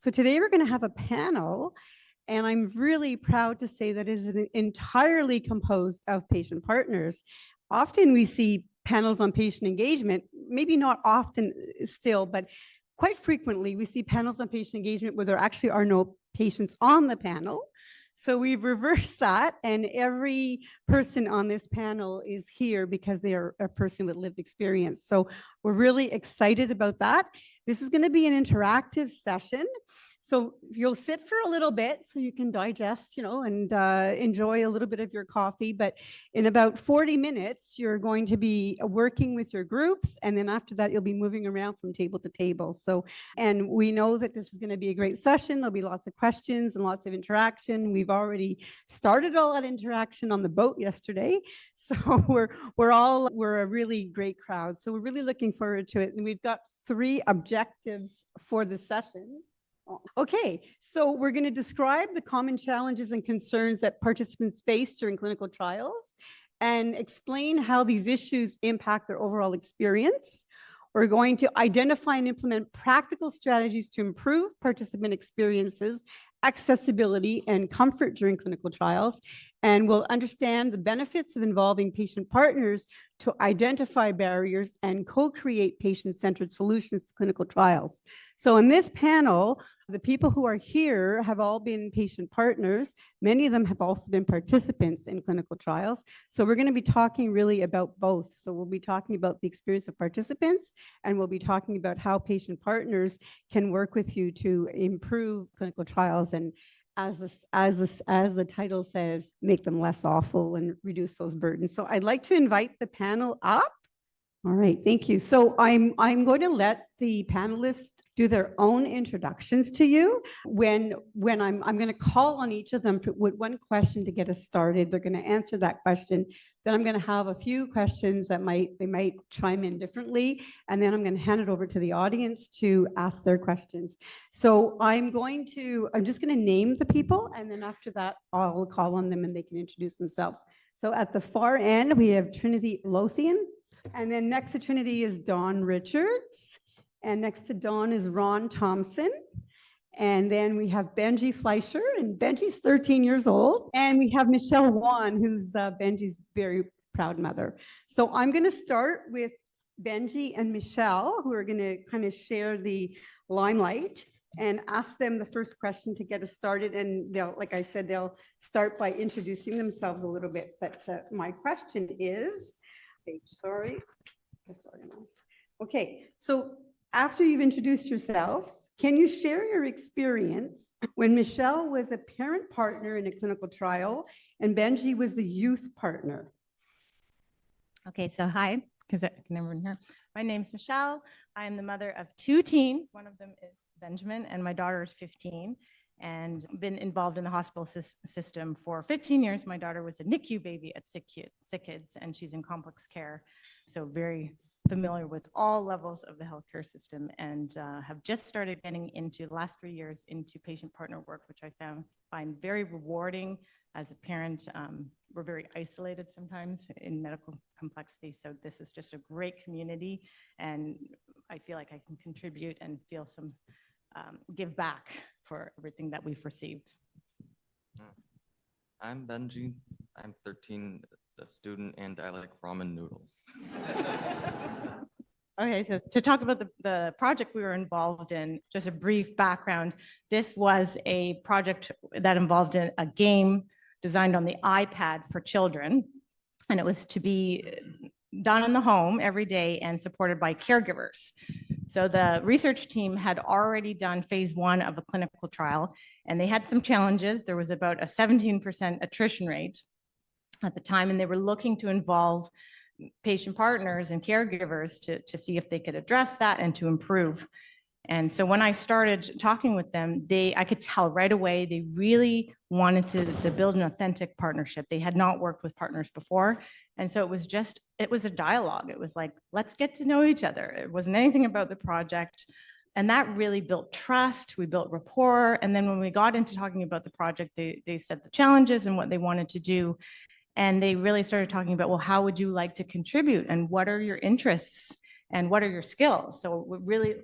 So today we're going to have a panel, and I'm really proud to say that it is entirely composed of patient partners. Often we see panels on patient engagement, maybe not often still, but quite frequently we see panels on patient engagement where there actually are no patients on the panel. So we've reversed that, and every person on this panel is here because they are a person with lived experience. So we're really excited about that. This is going to be an interactive session. So you'll sit for a little bit so you can digest, and enjoy a little bit of your coffee. But in about 40 minutes, you're going to be working with your groups. And then after that, you'll be moving around from table to table. So, and we know that this is going to be a great session. There'll be lots of questions and lots of interaction. We've already started all that interaction on the boat yesterday. So we're a really great crowd. So we're really looking forward to it. And we've got 3 objectives for the session. Okay, so we're going to describe the common challenges and concerns that participants face during clinical trials and explain how these issues impact their overall experience. We're going to identify and implement practical strategies to improve participant experiences, accessibility, and comfort during clinical trials. And we'll understand the benefits of involving patient partners to identify barriers and co-create patient-centered solutions to clinical trials. So in this panel, the people who are here have all been patient partners. Many of them have also been participants in clinical trials. So we're going to be talking really about both. So we'll be talking about the experience of participants, and we'll be talking about how patient partners can work with you to improve clinical trials and, as the title says, make them less awful and reduce those burdens. So I'd like to invite the panel up. All right, thank you. So I'm going to let the panelists do their own introductions to you. When I'm going to call on each of them with one question to get us started. They're going to answer that question. Then I'm going to have a few questions that they might chime in differently, and then I'm going to hand it over to the audience to ask their questions. So I'm just going to name the people, and then after that I'll call on them and they can introduce themselves. So at the far end we have Trinity Lothian. And then next to Trinity is Dawn Richards. And next to Dawn is Ron Thompson. And then we have Benji Fleischer, and Benji's 13 years old. And we have Michelle Wan, who's Benji's very proud mother. So I'm going to start with Benji and Michelle, who are going to kind of share the limelight and ask them the first question to get us started. And like I said, they'll start by introducing themselves a little bit. But my question is, okay, so after you've introduced yourselves, can you share your experience when Michelle was a parent partner in a clinical trial and Benji was the youth partner? Okay, so hi, because I can never hear. My name's Michelle. I'm the mother of 2 teens. One of them is Benjamin, and my daughter is 15. And been involved in the hospital system for 15 years. My daughter was a NICU baby at Sick Kids, and she's in complex care. So very familiar with all levels of the healthcare system, and have just started getting into the last 3 years into patient partner work, which I find very rewarding. As a parent, we're very isolated sometimes in medical complexity. So this is just a great community, and I feel like I can contribute and feel some give back for everything that we've received. I'm Benji. I'm 13, a student, and I like ramen noodles. Okay, so to talk about the project we were involved in, just a brief background. This was a project that involved a game designed on the iPad for children, and it was to be done in the home every day and supported by caregivers. So the research team had already done phase 1 of a clinical trial, and they had some challenges. There was about a 17% attrition rate at the time, and they were looking to involve patient partners and caregivers to see if they could address that and to improve. And so when I started talking with them, I could tell right away they really wanted to build an authentic partnership. They had not worked with partners before. And so it was a dialogue. It was like, let's get to know each other. It wasn't anything about the project. And that really built trust. We built rapport. And then when we got into talking about the project, they said the challenges and what they wanted to do. And they really started talking about, well, how would you like to contribute? And what are your interests? And what are your skills? So we really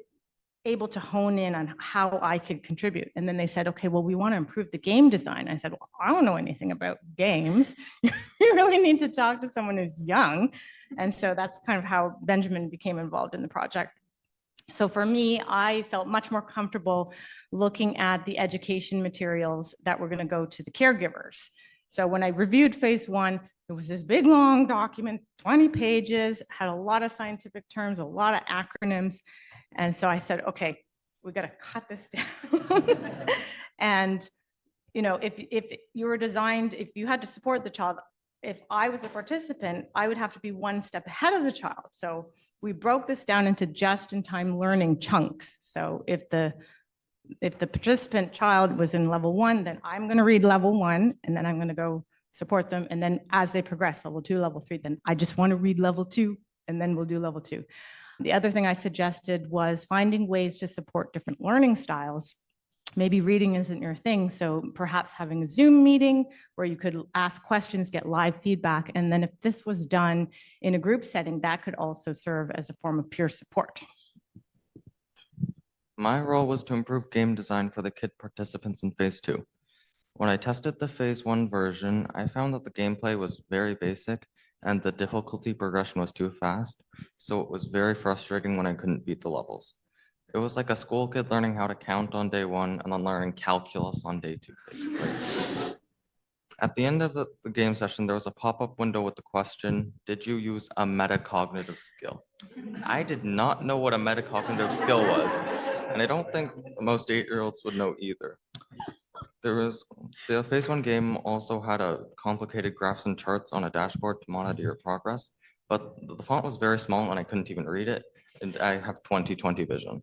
able to hone in on how I could contribute. And then they said, okay, well, we want to improve the game design. I said, well, I don't know anything about games. You really need to talk to someone who's young. And so that's kind of how Benjamin became involved in the project. So for me, I felt much more comfortable looking at the education materials that were going to go to the caregivers. So when I reviewed phase one, it was this big, long document, 20 pages, had a lot of scientific terms, a lot of acronyms. And so I said, okay, we got to cut this down. And, you know, if you were designed, if you had to support the child, if I was a participant, I would have to be one step ahead of the child. So we broke this down into just-in-time learning chunks. So if the participant child was in level 1, then I'm going to read level 1, and then I'm going to go support them. And then as they progress, level 2, level 3, then I just want to read level 2, and then we'll do level 2. The other thing I suggested was finding ways to support different learning styles. Maybe reading isn't your thing, so perhaps having a Zoom meeting where you could ask questions, get live feedback, and then if this was done in a group setting, that could also serve as a form of peer support. My role was to improve game design for the kid participants in phase 2. When I tested the phase 1 version, I found that the gameplay was very basic and the difficulty progression was too fast, so it was very frustrating when I couldn't beat the levels. It was like a school kid learning how to count on day 1 and then learning calculus on day 2, basically. At the end of the game session, there was a pop-up window with the question, did you use a metacognitive skill? I did not know what a metacognitive skill was, and I don't think most 8-year-olds would know either. The phase 1 game also had a complicated graphs and charts on a dashboard to monitor your progress, but the font was very small and I couldn't even read it, and I have 20/20 vision.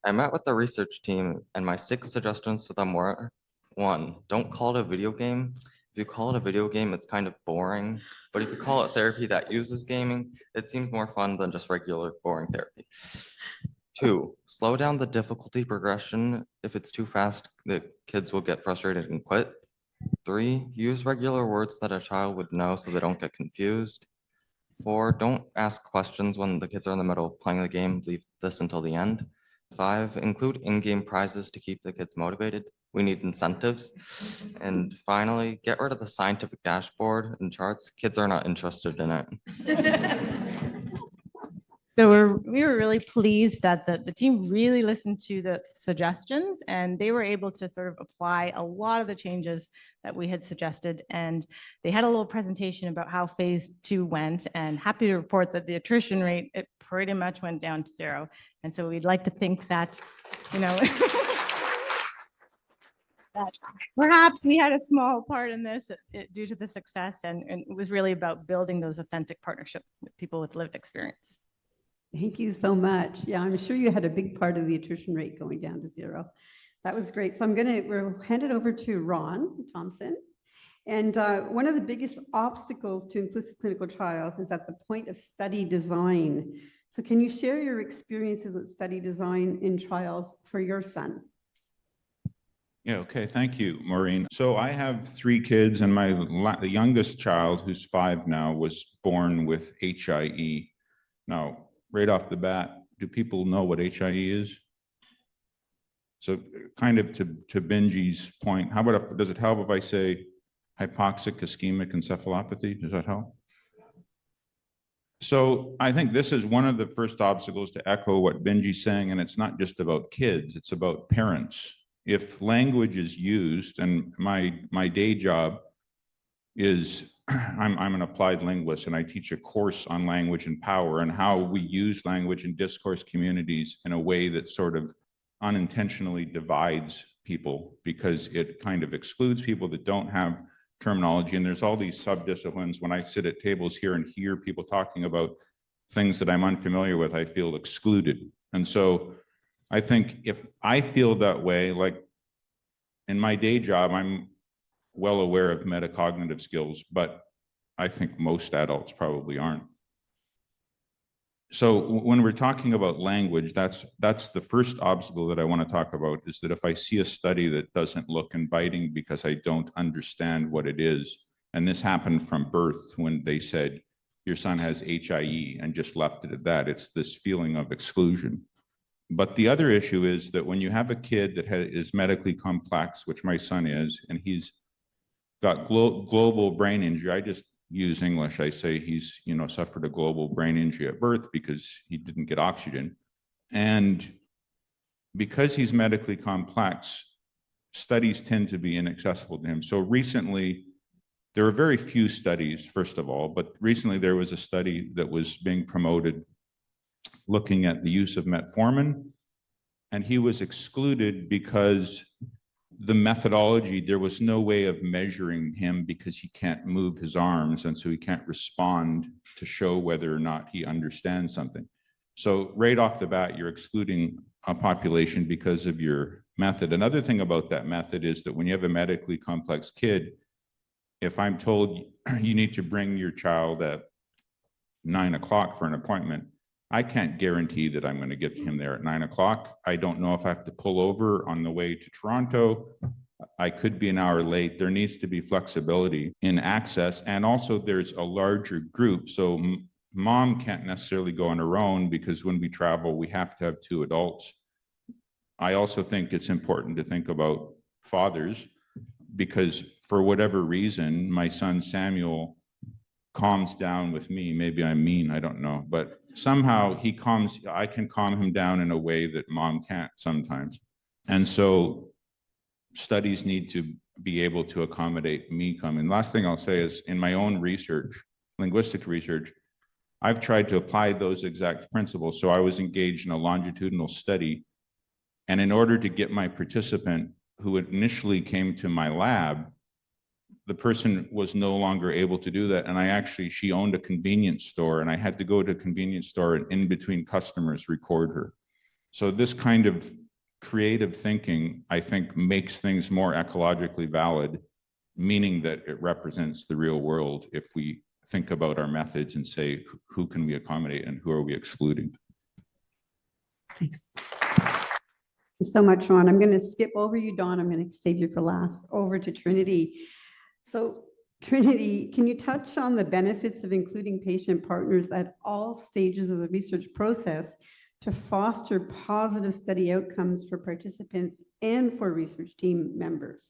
I met with the research team and my 6 suggestions to them were, 1, don't call it a video game. If you call it a video game, it's kind of boring, but if you call it therapy that uses gaming, it seems more fun than just regular boring therapy. 2, slow down the difficulty progression. If it's too fast, the kids will get frustrated and quit. 3, use regular words that a child would know so they don't get confused. 4, don't ask questions when the kids are in the middle of playing the game. Leave this until the end. 5, include in-game prizes to keep the kids motivated. We need incentives. And finally, get rid of the scientific dashboard and charts. Kids are not interested in it. So we were really pleased that the team really listened to the suggestions and they were able to sort of apply a lot of the changes that we had suggested. And they had a little presentation about how phase 2 went, and happy to report that the attrition rate, it pretty much went down to 0. And so we'd like to think that, you know, that perhaps we had a small part in this due to the success, and it was really about building those authentic partnerships with people with lived experience. Thank you so much. Yeah, I'm sure you had a big part of the attrition rate going down to 0. That was great. So we'll hand it over to Ron Thompson. And one of the biggest obstacles to inclusive clinical trials is at the point of study design. So can you share your experiences with study design in trials for your son? Yeah, okay, thank you, Maureen. So I have 3 kids, and the youngest child, who's 5 now, was born with HIE. Now, right off the bat, do people know what HIE is? So kind of to Benji's point, how about, does it help if I say hypoxic ischemic encephalopathy? Does that help? So I think this is one of the first obstacles, to echo what Benji's saying, and it's not just about kids, it's about parents. If language is used, and my day job is, I'm an applied linguist, and I teach a course on language and power and how we use language in discourse communities in a way that sort of unintentionally divides people, because it kind of excludes people that don't have terminology. And there's all these subdisciplines. When I sit at tables here and hear people talking about things that I'm unfamiliar with, I feel excluded. And so I think if I feel that way, like in my day job, I'm well aware of metacognitive skills, but I think most adults probably aren't. So when we're talking about language, that's the first obstacle that I want to talk about, is that if I see a study that doesn't look inviting because I don't understand what it is, and this happened from birth when they said, your son has HIE, and just left it at that, it's this feeling of exclusion. But the other issue is that when you have a kid that is medically complex, which my son is, and he's got global brain injury, I just use English. I say he's, suffered a global brain injury at birth because he didn't get oxygen. And because he's medically complex, studies tend to be inaccessible to him. So recently, there are very few studies, first of all, but recently there was a study that was being promoted looking at the use of metformin, and he was excluded because the methodology, there was no way of measuring him because he can't move his arms, and so he can't respond to show whether or not he understands something. So right off the bat, you're excluding a population because of your method. Another thing about that method is that when you have a medically complex kid, if I'm told you need to bring your child at 9 o'clock for an appointment, I can't guarantee that I'm going to get him there at 9 o'clock. I don't know if I have to pull over on the way to Toronto. I could be an hour late. There needs to be flexibility in access. And also there's a larger group. So mom can't necessarily go on her own because when we travel, we have to have 2 adults. I also think it's important to think about fathers because for whatever reason, my son Samuel calms down with me. Maybe I'm mean, I don't know, but somehow I can calm him down in a way that mom can't sometimes. And so studies need to be able to accommodate me coming. Last thing I'll say is in my own research, linguistic research, I've tried to apply those exact principles. So I was engaged in a longitudinal study. And in order to get my participant who initially came to my lab, the person was no longer able to do that. And she owned a convenience store and I had to go to a convenience store and in between customers record her. So this kind of creative thinking, I think, makes things more ecologically valid, meaning that it represents the real world if we think about our methods and say, who can we accommodate and who are we excluding? Thanks. Thanks so much, Ron. I'm going to skip over you, Dawn. I'm going to save you for last. Over to Trinity. So Trinity, can you touch on the benefits of including patient partners at all stages of the research process to foster positive study outcomes for participants and for research team members?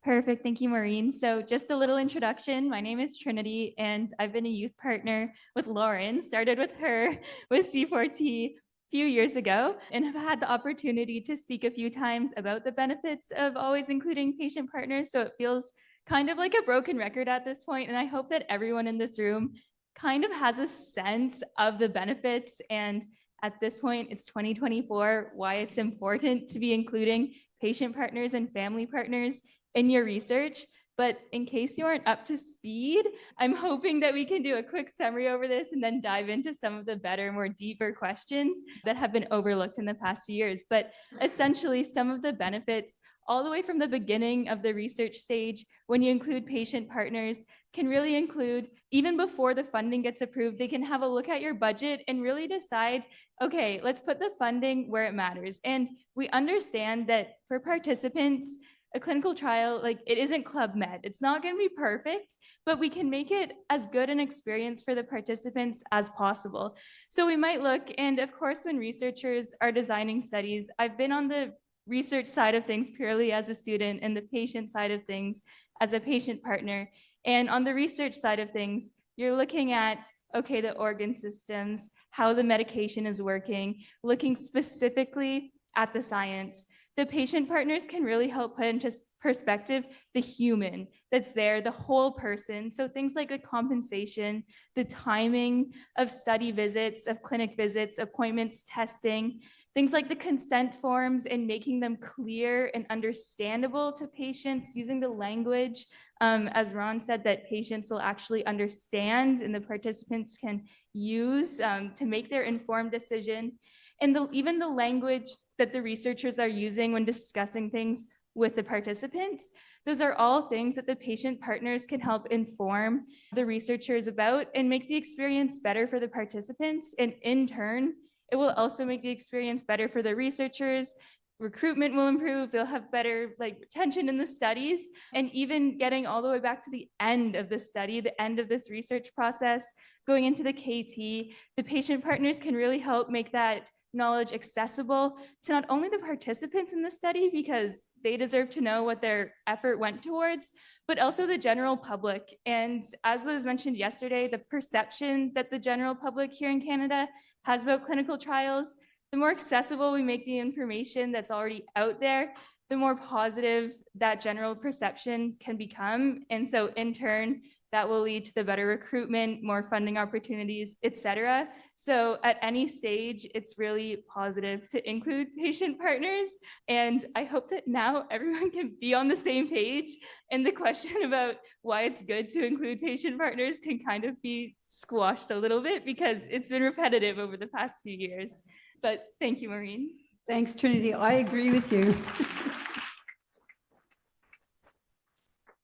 Perfect. Thank you, Maureen. So just a little introduction. My name is Trinity, and I've been a youth partner with Lauren, started with her with C4T a few years ago, and have had the opportunity to speak a few times about the benefits of always including patient partners. So it feels kind of like a broken record at this point, and I hope that everyone in this room kind of has a sense of the benefits. And at this point, it's 2024, why it's important to be including patient partners and family partners in your research. But in case you aren't up to speed, I'm hoping that we can do a quick summary over this and then dive into some of the better, more deeper questions that have been overlooked in the past few years. But essentially, some of the benefits all the way from the beginning of the research stage, when you include patient partners, can really include, even before the funding gets approved, they can have a look at your budget and really decide, okay, let's put the funding where it matters. And we understand that for participants, a clinical trial, like, it isn't Club Med. It's not going to be perfect, but we can make it as good an experience for the participants as possible. So we might look, and of course, when researchers are designing studies, I've been on the research side of things purely as a student and the patient side of things as a patient partner. And on the research side of things, you're looking at, okay, the organ systems, how the medication is working, looking specifically at the science. The patient partners can really help put into perspective the human that's there, the whole person. So things like the compensation, the timing of study visits, of clinic visits, appointments, testing, things like the consent forms and making them clear and understandable to patients, using the language, as Ron said, that patients will actually understand and the participants can use to make their informed decision. And even the language that the researchers are using when discussing things with the participants, those are all things that the patient partners can help inform the researchers about and make the experience better for the participants. And in turn, it will also make the experience better for the researchers. Recruitment will improve. They'll have better retention in the studies, and even getting all the way back to the end of the study, the end of this research process, going into the KT, the patient partners can really help make that knowledge accessible to not only the participants in the study, because they deserve to know what their effort went towards, but also the general public. And as was mentioned yesterday, the perception that the general public here in Canada has about clinical trials, the more accessible we make the information that's already out there, the more positive that general perception can become. And so in turn, that will lead to the better recruitment, more funding opportunities, et cetera. So at any stage, it's really positive to include patient partners. And I hope that now everyone can be on the same page. And the question about why it's good to include patient partners can kind of be squashed a little bit because it's been repetitive over the past few years. But thank you, Maureen. Thanks, Trinity. I agree with you.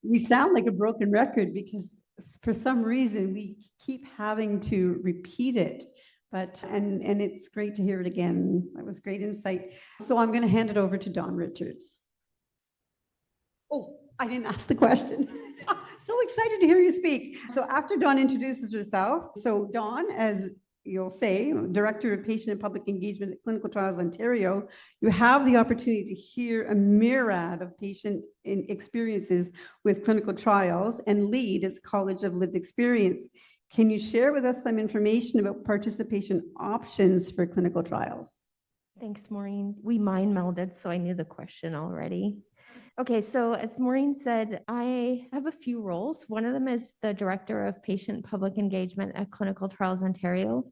We sound like a broken record because for some reason we keep having to repeat it. But and it's great to hear it again. That was great insight. So I'm going to hand it over to Dawn Richards. Oh, I didn't ask the question. So excited to hear you speak. So after Dawn introduces herself, so Dawn, as you'll say, Director of Patient and Public Engagement at Clinical Trials Ontario, you have the opportunity to hear a myriad of patient experiences with clinical trials and lead its College of Lived Experience. Can you share with us some information about participation options for clinical trials? Thanks, Maureen. We mind melded, so I knew the question already. Okay, so as Maureen said, I have a few roles. One of them is the Director of Patient Public Engagement at Clinical Trials Ontario.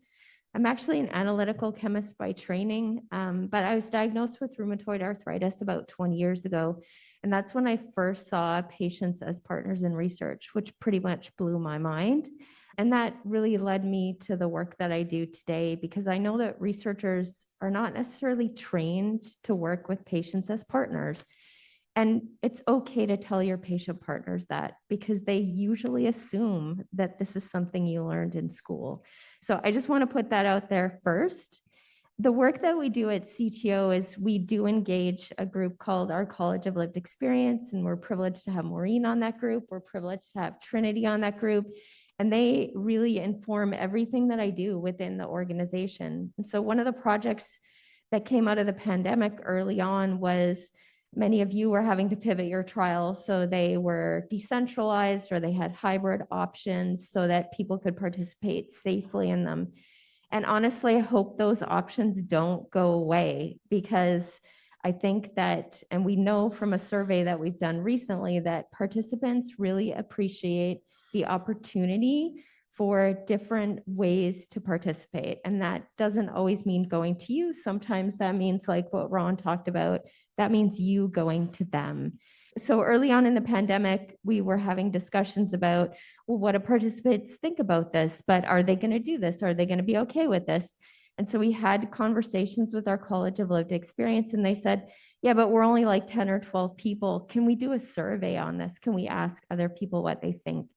I'm actually an analytical chemist by training, but I was diagnosed with rheumatoid arthritis about 20 years ago. And that's when I first saw patients as partners in research, which pretty much blew my mind. And that really led me to the work that I do today, because I know that researchers are not necessarily trained to work with patients as partners. And it's okay to tell your patient partners that, because they usually assume that this is something you learned in school. So I just want to put that out there first. The work that we do at CTO is we do engage a group called our College of Lived Experience, and we're privileged to have Maureen on that group. We're privileged to have Trinity on that group, and they really inform everything that I do within the organization. And so one of the projects that came out of the pandemic early on was many of you were having to pivot your trials, so they were decentralized or they had hybrid options so that people could participate safely in them. And honestly, I hope those options don't go away, because I think that, and we know from a survey that we've done recently, that participants really appreciate the opportunity for different ways to participate. And that doesn't always mean going to you. Sometimes that means, like what Ron talked about, that means you going to them. So early on in the pandemic, we were having discussions about, well, what do participants think about this? But are they going to do this? Are they going to be okay with this? And so we had conversations with our College of Lived Experience, and they said, yeah, but we're only like 10 or 12 people. Can we do a survey on this? Can we ask other people what they think?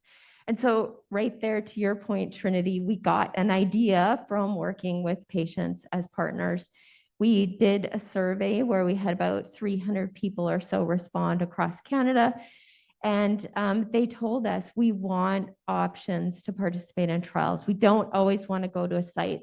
And so right there, to your point, Trinity, we got an idea from working with patients as partners. We did a survey where we had about 300 people or so respond across Canada. And they told us we want options to participate in trials. We don't always want to go to a site.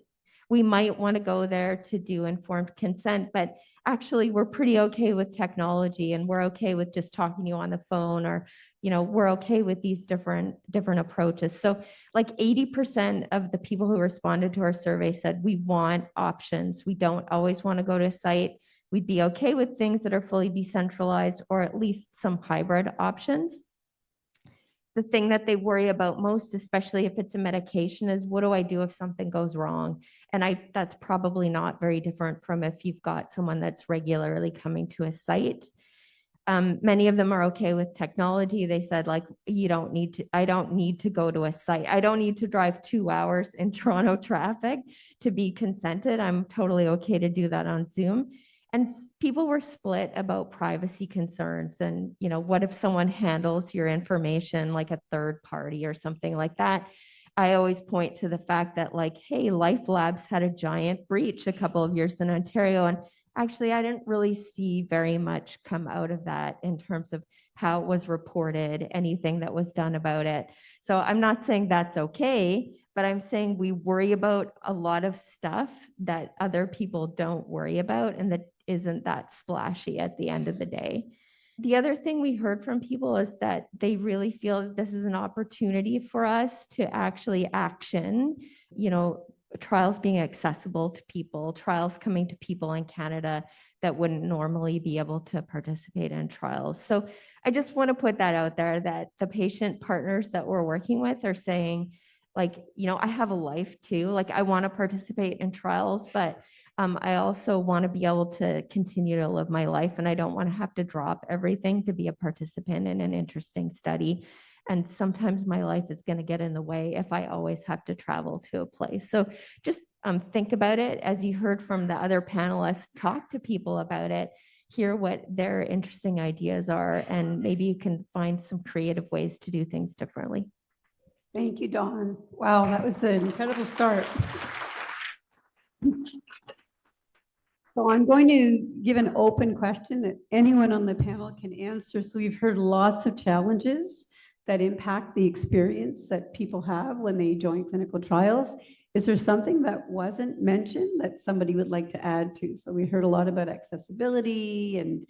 We might want to go there to do informed consent, but actually we're pretty okay with technology, and we're okay with just talking to you on the phone, or we're okay with these different approaches. So like 80% of the people who responded to our survey said we want options. We don't always want to go to a site. We'd be okay with things that are fully decentralized, or at least some hybrid options. The thing that they worry about most, especially if it's a medication, is what do I do if something goes wrong? And that's probably not very different from if you've got someone that's regularly coming to a site. Many of them are okay with technology. They said, like, I don't need to go to a site. I don't need to drive 2 hours in Toronto traffic to be consented. I'm totally okay to do that on Zoom. And people were split about privacy concerns. And, what if someone handles your information like a third party or something like that? I always point to the fact that, like, hey, Life Labs had a giant breach a couple of years in Ontario. And actually, I didn't really see very much come out of that in terms of how it was reported, anything that was done about it. So I'm not saying that's okay, but I'm saying we worry about a lot of stuff that other people don't worry about and that isn't that splashy at the end of the day. The other thing we heard from people is that they really feel that this is an opportunity for us to actually action, trials being accessible to people, trials coming to people in Canada that wouldn't normally be able to participate in trials. So I just want to put that out there that the patient partners that we're working with are saying, like, I have a life too. Like, I want to participate in trials, but I also want to be able to continue to live my life, and I don't want to have to drop everything to be a participant in an interesting study. And sometimes my life is going to get in the way if I always have to travel to a place. So just think about it as you heard from the other panelists, talk to people about it, hear what their interesting ideas are, and maybe you can find some creative ways to do things differently. Thank you, Dawn. Wow, that was an incredible start. So I'm going to give an open question that anyone on the panel can answer. So we've heard lots of challenges that impact the experience that people have when they join clinical trials. Is there something that wasn't mentioned that somebody would like to add to? So we heard a lot about accessibility and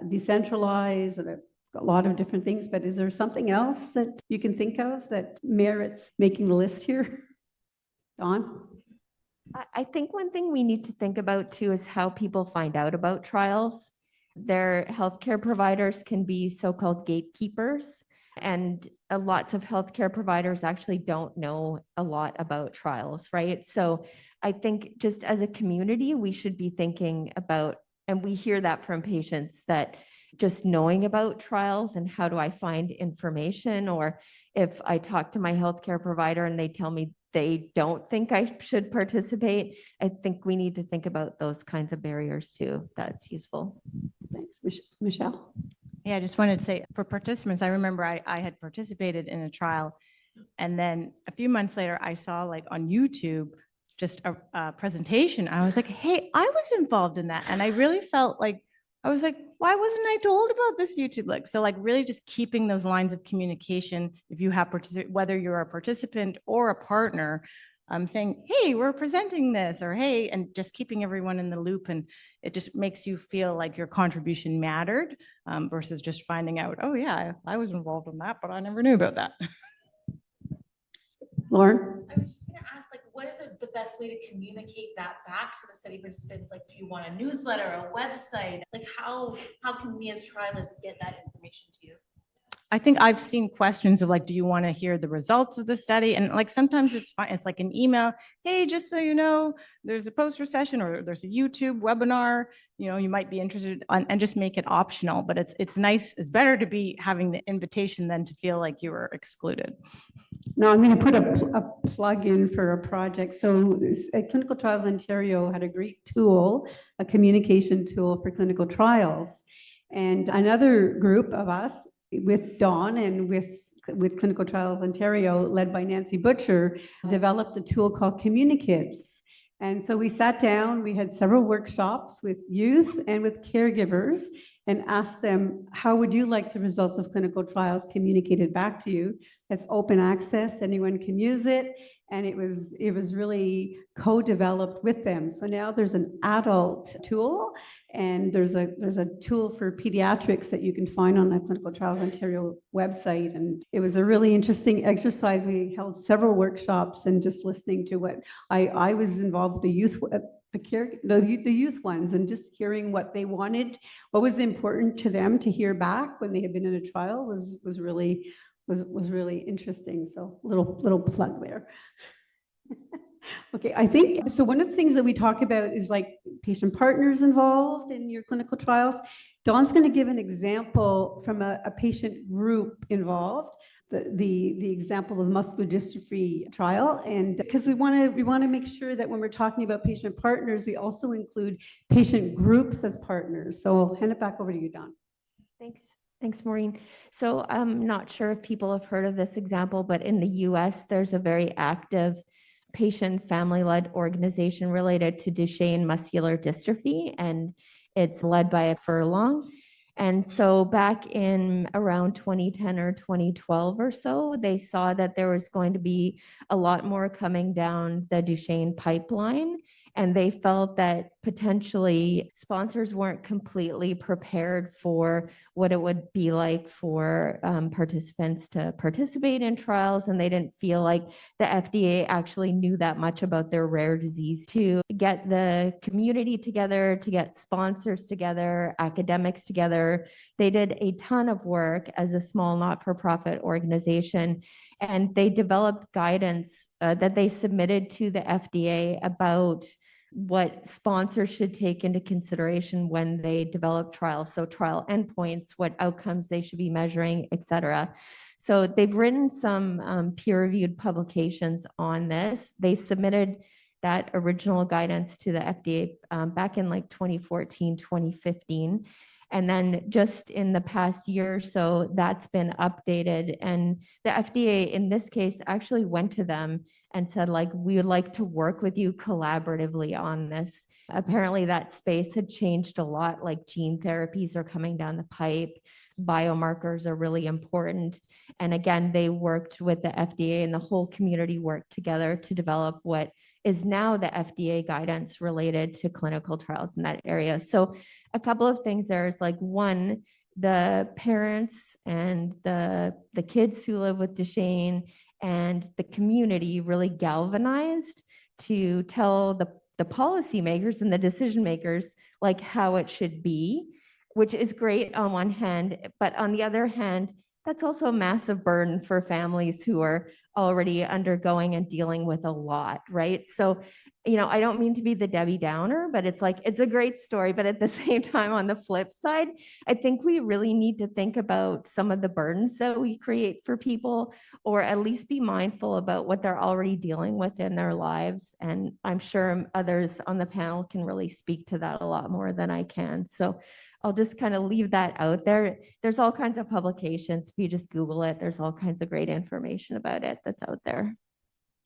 decentralized and a lot of different things, but is there something else that you can think of that merits making the list here? Dawn? I think one thing we need to think about too is how people find out about trials. Their healthcare providers can be so-called gatekeepers, and lots of healthcare providers actually don't know a lot about trials, right? So I think just as a community, we should be thinking about, and we hear that from patients, that just knowing about trials and how do I find information, or if I talk to my healthcare provider and they tell me they don't think I should participate, I think we need to think about those kinds of barriers too. That's useful. Thanks. Michelle? Yeah, I just wanted to say for participants, I remember I had participated in a trial, and then a few months later, I saw like on YouTube just a presentation. I was like, hey, I was involved in that. And I really felt like, I was like, why wasn't I told about this YouTube? Like, so like really just keeping those lines of communication, if you have whether you're a participant or a partner, saying, hey, we're presenting this, or hey, and just keeping everyone in the loop. And it just makes you feel like your contribution mattered versus just finding out, oh yeah, I was involved in that, but I never knew about that. Lauren? I was just going to ask, like, what is the best way to communicate that back to the study participants? Like, do you want a newsletter, a website? Like, how can we as trialists get that information to you? I think I've seen questions of like, do you want to hear the results of the study? And like, sometimes it's fine. It's like an email. Hey, just so you know, there's a poster session or there's a YouTube webinar, you might be interested on, and just make it optional, but it's nice. It's better to be having the invitation than to feel like you were excluded. No, I'm going to put a plug in for a project. So Clinical Trials Ontario had a great tool, a communication tool for clinical trials. And another group of us with Dawn and with Clinical Trials Ontario, led by Nancy Butcher, developed a tool called Communikids. And so we sat down, we had several workshops with youth and with caregivers and asked them, how would you like the results of clinical trials communicated back to you? It's open access, anyone can use it. And it was really co-developed with them. So now there's an adult tool, and there's a tool for pediatrics that you can find on the Clinical Trials Ontario website. And it was a really interesting exercise. We held several workshops and just listening to what I was involved with the youth, the youth ones, and just hearing what they wanted, what was important to them to hear back when they had been in a trial was really interesting. So little plug there. Okay, I think, so one of the things that we talk about is like patient partners involved in your clinical trials. Dawn's going to give an example from a patient group involved, the example of the muscular dystrophy trial. And because we want to make sure that when we're talking about patient partners, we also include patient groups as partners. So I'll hand it back over to you, Dawn. Thanks, Maureen. So I'm not sure if people have heard of this example, but in the US, there's a very active patient family-led organization related to Duchenne muscular dystrophy, and it's led by a furlong. And so back in around 2010 or 2012 or so, they saw that there was going to be a lot more coming down the Duchenne pipeline. And they felt that potentially sponsors weren't completely prepared for what it would be like for participants to participate in trials. And they didn't feel like the FDA actually knew that much about their rare disease to get the community together, to get sponsors together, academics together. They did a ton of work as a small not-for-profit organization, and they developed guidance that they submitted to the FDA about what sponsors should take into consideration when they develop trials. So trial endpoints, what outcomes they should be measuring, et cetera. So they've written some peer-reviewed publications on this. They submitted that original guidance to the FDA back in like 2014, 2015. And then just in the past year or so, that's been updated. And the FDA, in this case, actually went to them and said, like, we would like to work with you collaboratively on this. Apparently that space had changed a lot, like gene therapies are coming down the pipe, biomarkers are really important. And again, they worked with the FDA and the whole community worked together to develop what is now the FDA guidance related to clinical trials in that area. So a couple of things there is like, one, the parents and the kids who live with Duchenne and the community really galvanized to tell the policymakers and the decision makers like how it should be, which is great on one hand, but on the other hand, that's also a massive burden for families who are already undergoing and dealing with a lot, right? So, you know, I don't mean to be the Debbie Downer, but it's like, it's a great story. But at the same time, on the flip side, I think we really need to think about some of the burdens that we create for people, or at least be mindful about what they're already dealing with in their lives. And I'm sure others on the panel can really speak to that a lot more than I can. So I'll just kind of leave that out there. There's all kinds of publications. If you just Google it, there's all kinds of great information about it that's out there.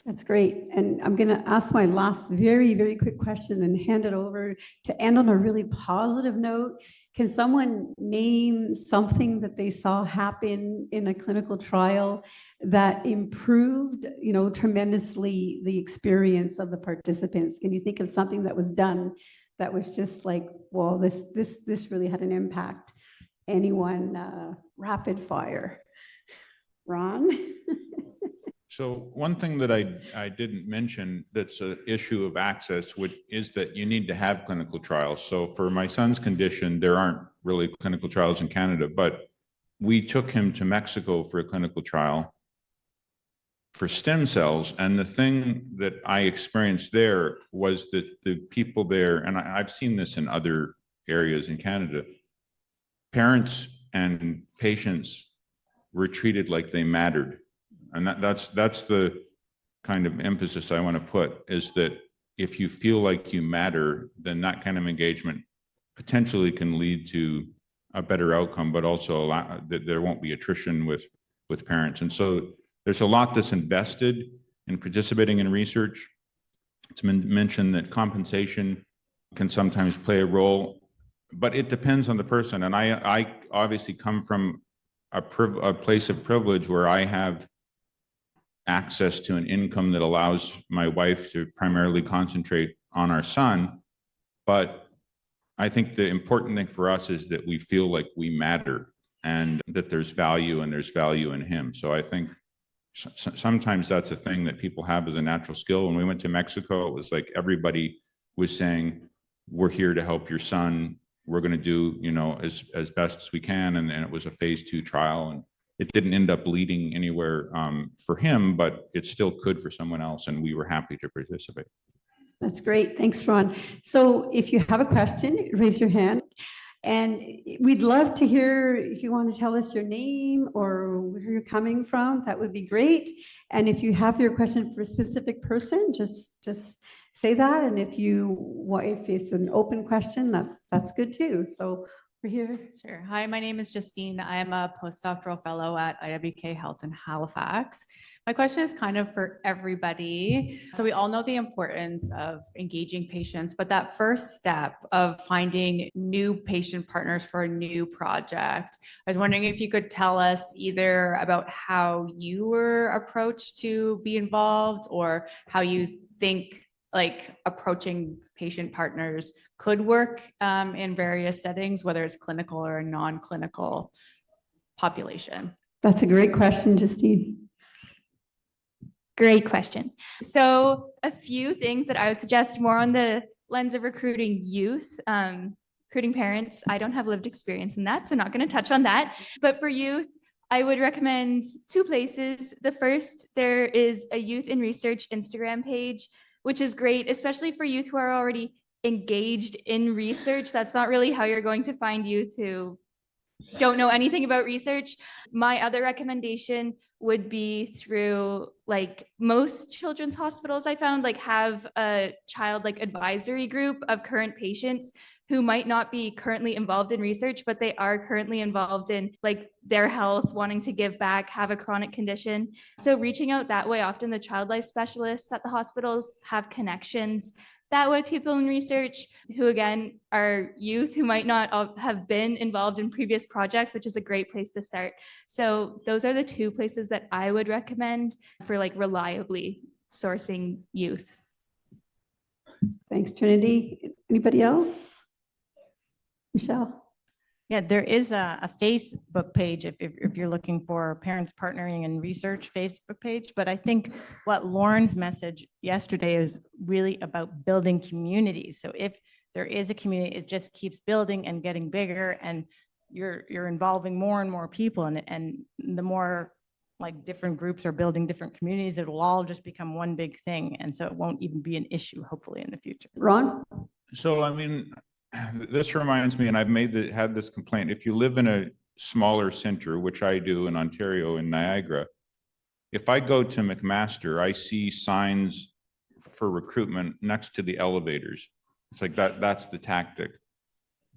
That's great. And I'm going to ask my last very, very quick question and hand it over to end on a really positive note. Can someone name something that they saw happen in a clinical trial that improved, you know, tremendously the experience of the participants? Can you think of something that was done that was just like, well, this really had an impact? Anyone, rapid fire? Ron? So one thing that I didn't mention that's an issue of access is that you need to have clinical trials. So for my son's condition, there aren't really clinical trials in Canada, but we took him to Mexico for a clinical trial for stem cells. And the thing that I experienced there was that the people there, and I've seen this in other areas in Canada, parents and patients were treated like they mattered. And that's the kind of emphasis I want to put, is that if you feel like you matter, then that kind of engagement potentially can lead to a better outcome, but also that there won't be attrition with parents. And so there's a lot that's invested in participating in research. It's been mentioned that compensation can sometimes play a role, but it depends on the person. And I obviously come from a place of privilege where I have access to an income that allows my wife to primarily concentrate on our son. But I think the important thing for us is that we feel like we matter and that there's value in him. So I think sometimes that's a thing that people have as a natural skill. When we went to Mexico, it was like everybody was saying, we're here to help your son. We're going to do, you know, as best as we can. And it was a phase 2 trial, and it didn't end up leading anywhere for him, but it still could for someone else. And we were happy to participate. That's great. Thanks, Ron. So if you have a question, raise your hand. And we'd love to hear, if you want to tell us your name or where you're coming from, that would be great. And if you have your question for a specific person, just say that. And if it's an open question, that's good too. So We're here. Sure. Hi, my name is Justine. I am a postdoctoral fellow at IWK Health in Halifax. My question is kind of for everybody. So we all know the importance of engaging patients, but that first step of finding new patient partners for a new project, I was wondering if you could tell us either about how you were approached to be involved or how you think like approaching patient partners could work in various settings, whether it's clinical or a non-clinical population. That's a great question, Justine. Great question. So a few things that I would suggest more on the lens of recruiting youth, recruiting parents. I don't have lived experience in that, so not going to touch on that. But for youth, I would recommend two places. The first, there is a Youth in Research Instagram page, which is great, especially for youth who are already engaged in research. That's not really how you're going to find youth who don't know anything about research. My other recommendation would be through like most children's hospitals I found like have a child like advisory group of current patients who might not be currently involved in research, but they are currently involved in like their health, wanting to give back, have a chronic condition. So reaching out that way, often the child life specialists at the hospitals have connections that way, people in research who again are youth who might not have been involved in previous projects, which is a great place to start. So those are the two places that I would recommend for like reliably sourcing youth. Thanks, Trinity. Anybody else? Michelle? Yeah, there is a Facebook page if you're looking for parents partnering in research Facebook page. But I think what Lauren's message yesterday is really about building communities. So if there is a community, it just keeps building and getting bigger, and you're involving more and more people, and the more like different groups are building different communities, it will all just become one big thing, and so it won't even be an issue hopefully in the future. Ron? So, I mean, this reminds me, and I've had this complaint, if you live in a smaller center, which I do in Ontario, in Niagara, if I go to McMaster, I see signs for recruitment next to the elevators. It's like that's the tactic.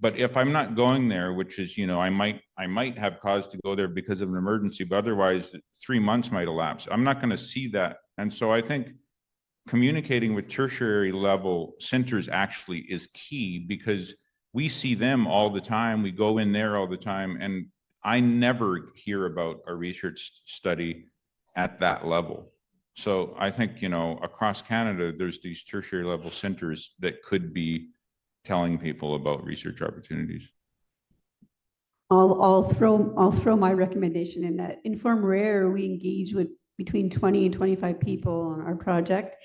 But if I'm not going there, which is, I might have cause to go there because of an emergency, but otherwise 3 months might elapse. I'm not going to see that. And so I think communicating with tertiary level centers actually is key, because we see them all the time. We go in there all the time, and I never hear about a research study at that level. So I think, across Canada, there's these tertiary level centers that could be telling people about research opportunities. I'll throw my recommendation in that. Inform Rare, we engage with between 20 and 25 people on our project.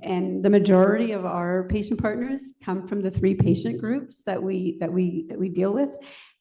And the majority of our patient partners come from the 3 patient groups that we deal with.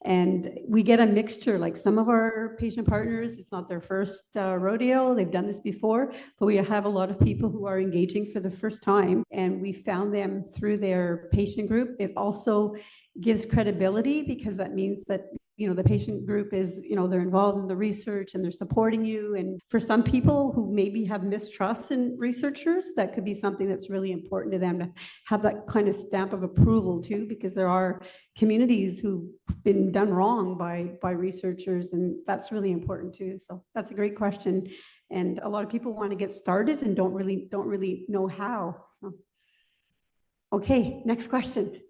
And we get a mixture, like some of our patient partners, it's not their first rodeo, they've done this before, but we have a lot of people who are engaging for the first time, and we found them through their patient group. It also gives credibility, because that means that the patient group is, they're involved in the research and they're supporting you. And for some people who maybe have mistrust in researchers, that could be something that's really important to them, to have that kind of stamp of approval too, because there are communities who've been done wrong by researchers, and that's really important too. So that's a great question. And a lot of people want to get started and don't really know how. So. Okay, next question.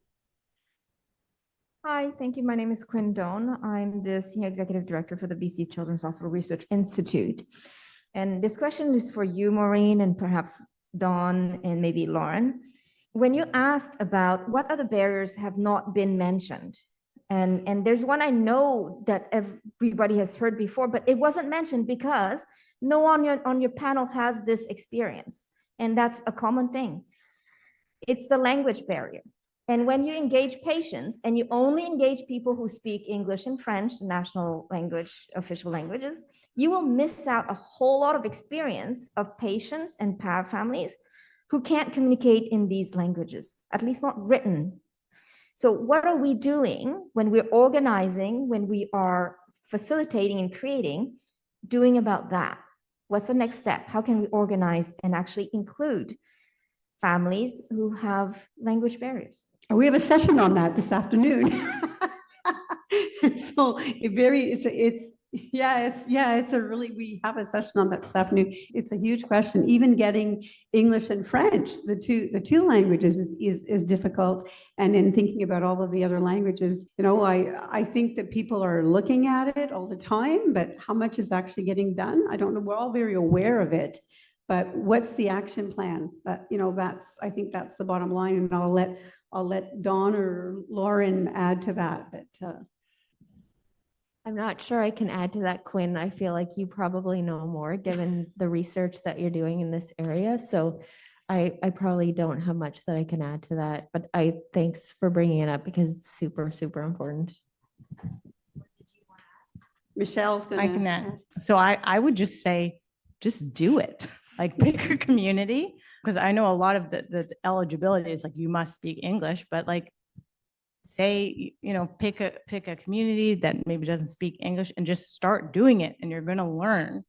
Hi, thank you. My name is Quinn Doan. I'm the Senior Executive Director for the BC Children's Hospital Research Institute. And this question is for you, Maureen, and perhaps Dawn and maybe Lauren. When you asked about what other barriers have not been mentioned, and there's one I know that everybody has heard before, but it wasn't mentioned because no one on your panel has this experience. And that's a common thing. It's the language barrier. And when you engage patients, and you only engage people who speak English and French, national language, official languages, you will miss out a whole lot of experience of patients and families who can't communicate in these languages, at least not written. So what are we doing when we're organizing, when we are facilitating and creating, doing about that? What's the next step? How can we organize and actually include families who have language barriers? We have a session on that this afternoon. So it's a really, we have a session on that this afternoon. It's a huge question. Even getting English and French, the two languages is difficult. And in thinking about all of the other languages, I think that people are looking at it all the time, but how much is actually getting done? I don't know. We're all very aware of it, but what's the action plan? I think that's the bottom line. And I'll let Dawn or Lauren add to that, but I'm not sure I can add to that, Quinn. I feel like you probably know more given the research that you're doing in this area. So I probably don't have much that I can add to that, but thanks for bringing it up because it's super, super important. Michelle's I can add. So I would just say, just do it. Like pick a community, because I know a lot of the eligibility is like you must speak English, but like say, pick a community that maybe doesn't speak English and just start doing it, and you're going to learn.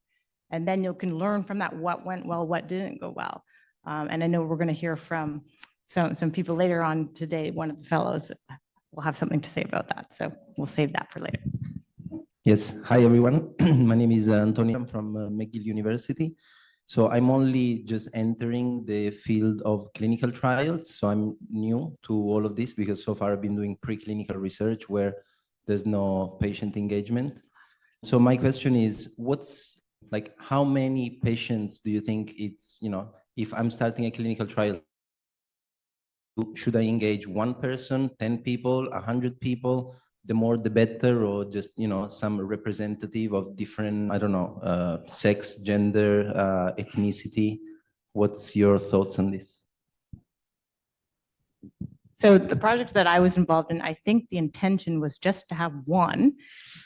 And then you can learn from that what went well, what didn't go well. And I know we're going to hear from some people later on today. One of the fellows will have something to say about that. So we'll save that for later. Yes. Hi, everyone. My name is Antonio. I'm from McGill University. So I'm only just entering the field of clinical trials. So I'm new to all of this because so far I've been doing preclinical research where there's no patient engagement. So my question is, how many patients do you think it's, if I'm starting a clinical trial, should I engage one person, 10 people, 100 people? The more, the better, or just, some representative of different, I don't know, sex, gender, ethnicity. What's your thoughts on this? So the project that I was involved in, I think the intention was just to have one,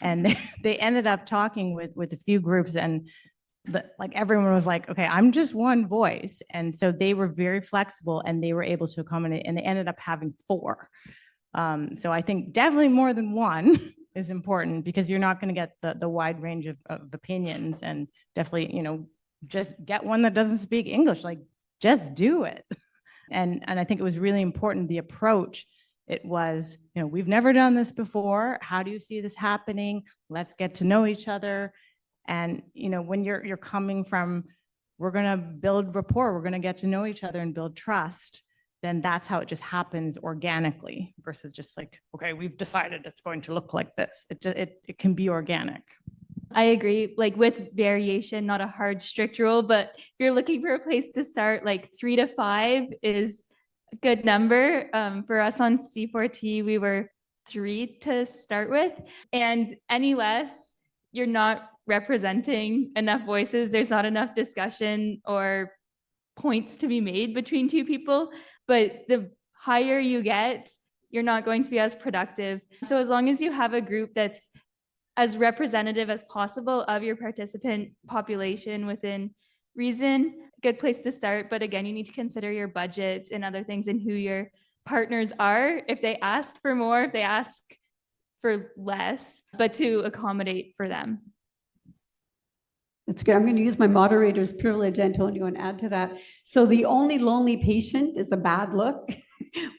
and they ended up talking with a few groups, and like everyone was like, okay, I'm just one voice. And so they were very flexible and they were able to accommodate, and they ended up having 4. So I think definitely more than one is important, because you're not going to get the wide range of opinions, and definitely, just get one that doesn't speak English, like just do it. And I think it was really important, the approach. It was, we've never done this before. How do you see this happening? Let's get to know each other. And, when you're coming from, we're going to build rapport, we're going to get to know each other and build trust, then that's how it just happens organically versus just like, okay, we've decided it's going to look like this. It can be organic. I agree, like with variation, not a hard strict rule, but if you're looking for a place to start, like 3 to 5 is a good number. For us on C4T, we were 3 to start with, and any less, you're not representing enough voices. There's not enough discussion or points to be made between 2 people, but the higher you get, you're not going to be as productive. So as long as you have a group that's as representative as possible of your participant population within reason, good place to start. But again, you need to consider your budget and other things and who your partners are. If they ask for more, if they ask for less, but to accommodate for them. That's good. I'm going to use my moderator's privilege, Antonio, and add to that. So the only lonely patient is a bad look.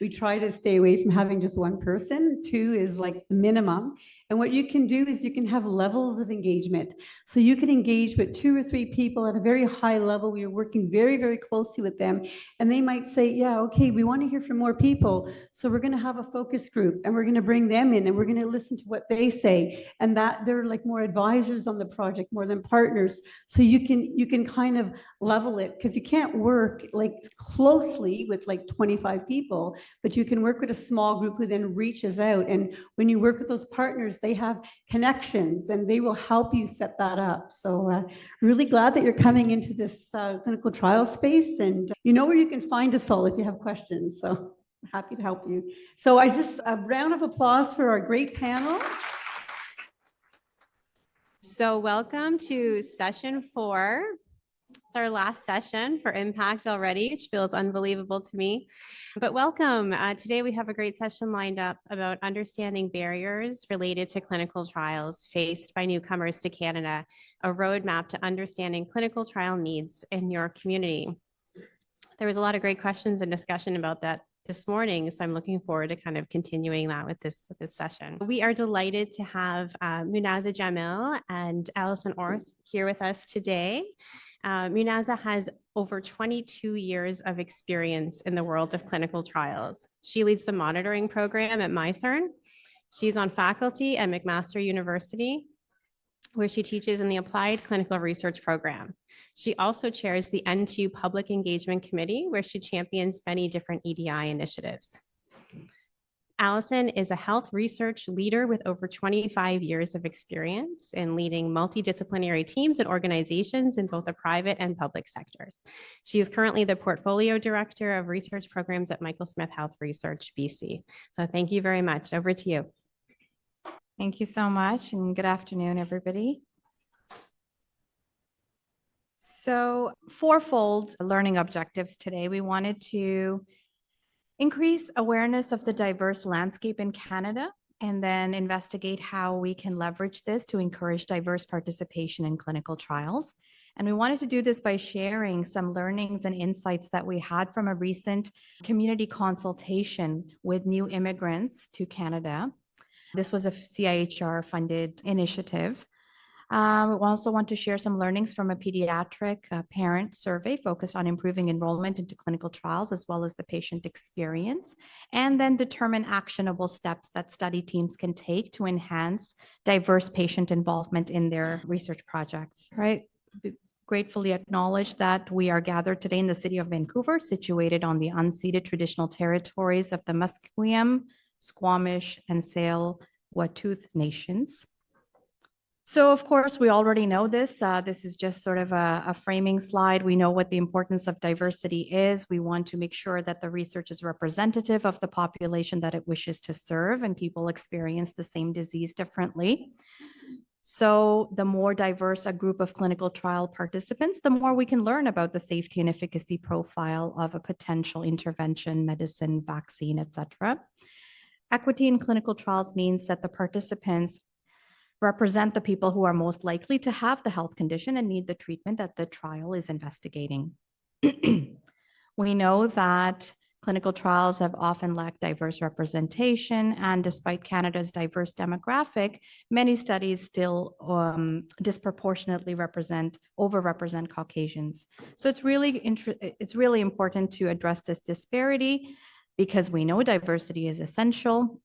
We try to stay away from having just one person. 2 is like the minimum. And what you can do is you can have levels of engagement. So you can engage with 2 or 3 people at a very high level. You're working very, very closely with them. And they might say, yeah, okay, we want to hear from more people. So we're going to have a focus group and we're going to bring them in and we're going to listen to what they say. And that they're like more advisors on the project, more than partners. So you can kind of level it, because you can't work like closely with like 25 people, but you can work with a small group who then reaches out. And when you work with those partners, they have connections and they will help you set that up. So really glad that you're coming into this clinical trial space, and you know where you can find us all if you have questions. So happy to help you. So a round of applause for our great panel. So welcome to session 4. It's our last session for IMPaCT already, which feels unbelievable to me. But welcome. Today we have a great session lined up about understanding barriers related to clinical trials faced by newcomers to Canada, a roadmap to understanding clinical trial needs in your community. There was a lot of great questions and discussion about that this morning. So I'm looking forward to kind of continuing that with this session. We are delighted to have Munaza Jamil and Alison Orth here with us today. Munaza has over 22 years of experience in the world of clinical trials. She leads the monitoring program at MyCERN. She's on faculty at McMaster University, where she teaches in the Applied Clinical Research Program. She also chairs the N2 Public Engagement Committee, where she champions many different EDI initiatives. Alison is a health research leader with over 25 years of experience in leading multidisciplinary teams and organizations in both the private and public sectors. She is currently the portfolio director of research programs at Michael Smith Health Research, BC. So thank you very much. Over to you. Thank you so much, and good afternoon, everybody. So, fourfold learning objectives today. We wanted to increase awareness of the diverse landscape in Canada, and then investigate how we can leverage this to encourage diverse participation in clinical trials. And we wanted to do this by sharing some learnings and insights that we had from a recent community consultation with new immigrants to Canada. This was a CIHR-funded initiative. We also want to share some learnings from a pediatric parent survey focused on improving enrollment into clinical trials, as well as the patient experience, and then determine actionable steps that study teams can take to enhance diverse patient involvement in their research projects. Right? We gratefully acknowledge that we are gathered today in the city of Vancouver, situated on the unceded traditional territories of the Musqueam, Squamish, and Tsleil-Waututh nations. So, of course, we already know this. This is just sort of a framing slide. We know what the importance of diversity is. We want to make sure that the research is representative of the population that it wishes to serve, and people experience the same disease differently. So the more diverse a group of clinical trial participants, the more we can learn about the safety and efficacy profile of a potential intervention, medicine, vaccine, etc. Equity in clinical trials means that the participants represent the people who are most likely to have the health condition and need the treatment that the trial is investigating. We know that clinical trials have often lacked diverse representation, and despite Canada's diverse demographic, many studies still disproportionately overrepresent Caucasians. So it's really important to address this disparity, because we know diversity is essential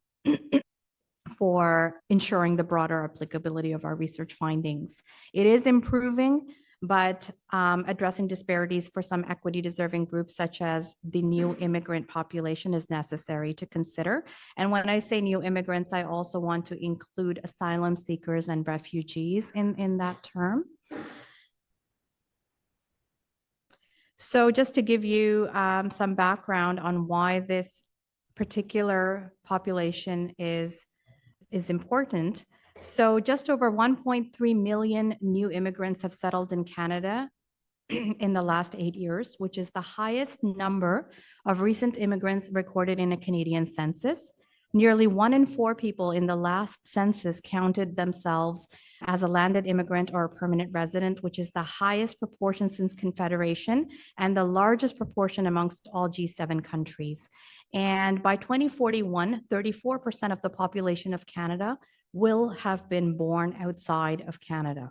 for ensuring the broader applicability of our research findings. It is improving, but addressing disparities for some equity deserving groups, such as the new immigrant population, is necessary to consider. And when I say new immigrants, I also want to include asylum seekers and refugees in that term. So just to give you some background on why this particular population is important. So just over 1.3 million new immigrants have settled in Canada in the last 8 years, which is the highest number of recent immigrants recorded in a Canadian census. Nearly 1 in 4 people in the last census counted themselves as a landed immigrant or a permanent resident, which is the highest proportion since Confederation and the largest proportion amongst all G7 countries. And by 2041, 34% of the population of Canada will have been born outside of Canada.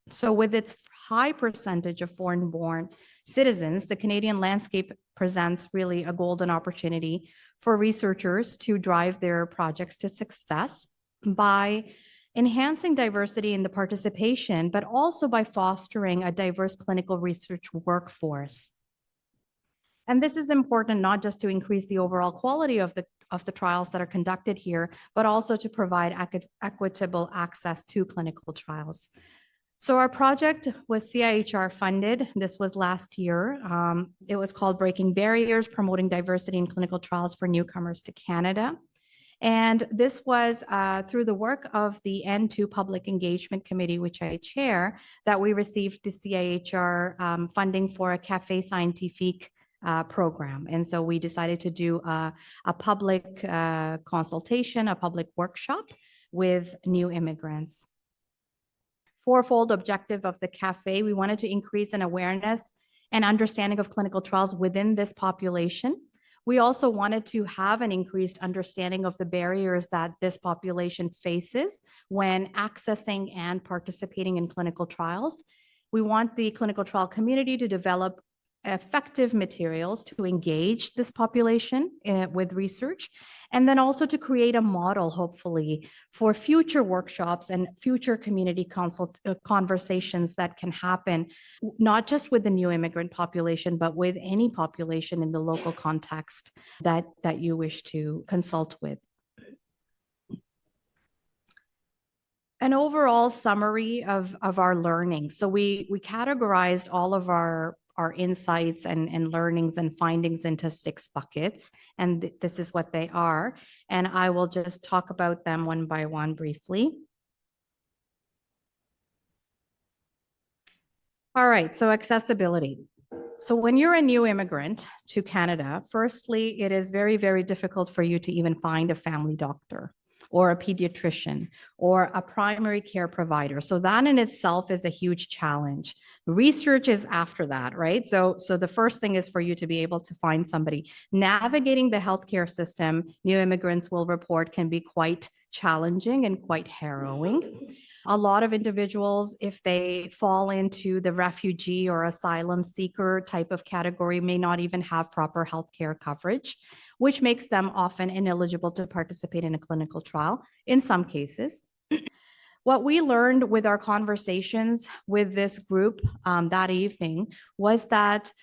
So with its high percentage of foreign-born citizens, the Canadian landscape presents really a golden opportunity for researchers to drive their projects to success by enhancing diversity in the participation, but also by fostering a diverse clinical research workforce. And this is important not just to increase the overall quality of the trials that are conducted here, but also to provide equitable access to clinical trials. So our project was CIHR funded. This was last year. It was called Breaking Barriers, Promoting Diversity in Clinical Trials for Newcomers to Canada. And this was through the work of the N2 Public Engagement Committee, which I chair, that we received the CIHR funding for a Café Scientifique program. And so we decided to do a public consultation, a public workshop with new immigrants. Fourfold objective of the cafe, we wanted to increase an awareness and understanding of clinical trials within this population. We also wanted to have an increased understanding of the barriers that this population faces when accessing and participating in clinical trials. We want the clinical trial community to develop effective materials to engage this population with research, and then also to create a model, hopefully, for future workshops and future community conversations that can happen, not just with the new immigrant population, but with any population in the local context that you wish to consult with. An overall summary of our learning. So we categorized all of our insights and learnings and findings into 6 buckets, and this is what they are. And I will just talk about them one by one briefly. All right, so accessibility. So when you're a new immigrant to Canada, firstly, it is very, very difficult for you to even find a family doctor or a pediatrician or a primary care provider. So that in itself is a huge challenge. Research is after that, right? So the first thing is for you to be able to find somebody. Navigating the healthcare system, new immigrants will report, can be quite challenging and quite harrowing. A lot of individuals, if they fall into the refugee or asylum seeker type of category, may not even have proper healthcare coverage, which makes them often ineligible to participate in a clinical trial in some cases. What we learned with our conversations with this group that evening was that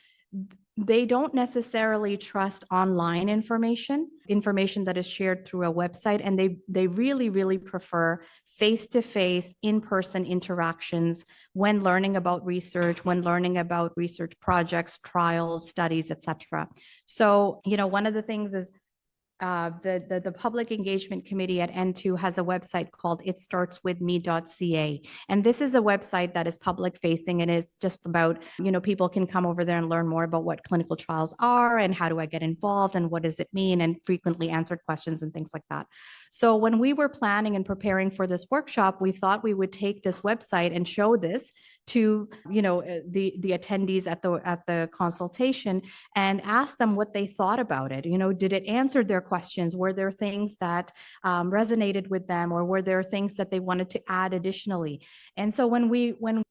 they don't necessarily trust online information that is shared through a website, and they really, really prefer face-to-face, in-person interactions when learning about research, when learning about research projects, trials, studies, etc. So, one of the things is the Public Engagement Committee at N2 has a website called itstartswithme.ca. And this is a website that is public facing, and it's just about, people can come over there and learn more about what clinical trials are and how do I get involved and what does it mean, and frequently answered questions and things like that. So when we were planning and preparing for this workshop, we thought we would take this website and show this to the attendees at the consultation and ask them what they thought about it. Did it answer their questions? Were there things that resonated with them, or were there things that they wanted to add additionally? And so when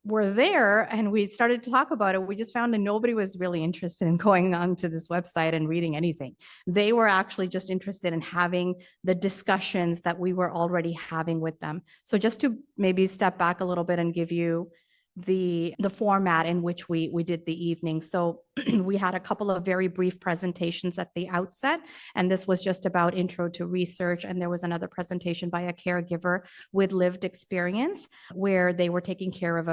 we're there and we started to talk about it, we just found that nobody was really interested in going onto this website and reading anything. They were actually just interested in having the discussions that we were already having with them. So just to maybe step back a little bit and give you the format in which we did the evening. So we had a couple of very brief presentations at the outset, and this was just about intro to research. And there was another presentation by a caregiver with lived experience where they were taking care of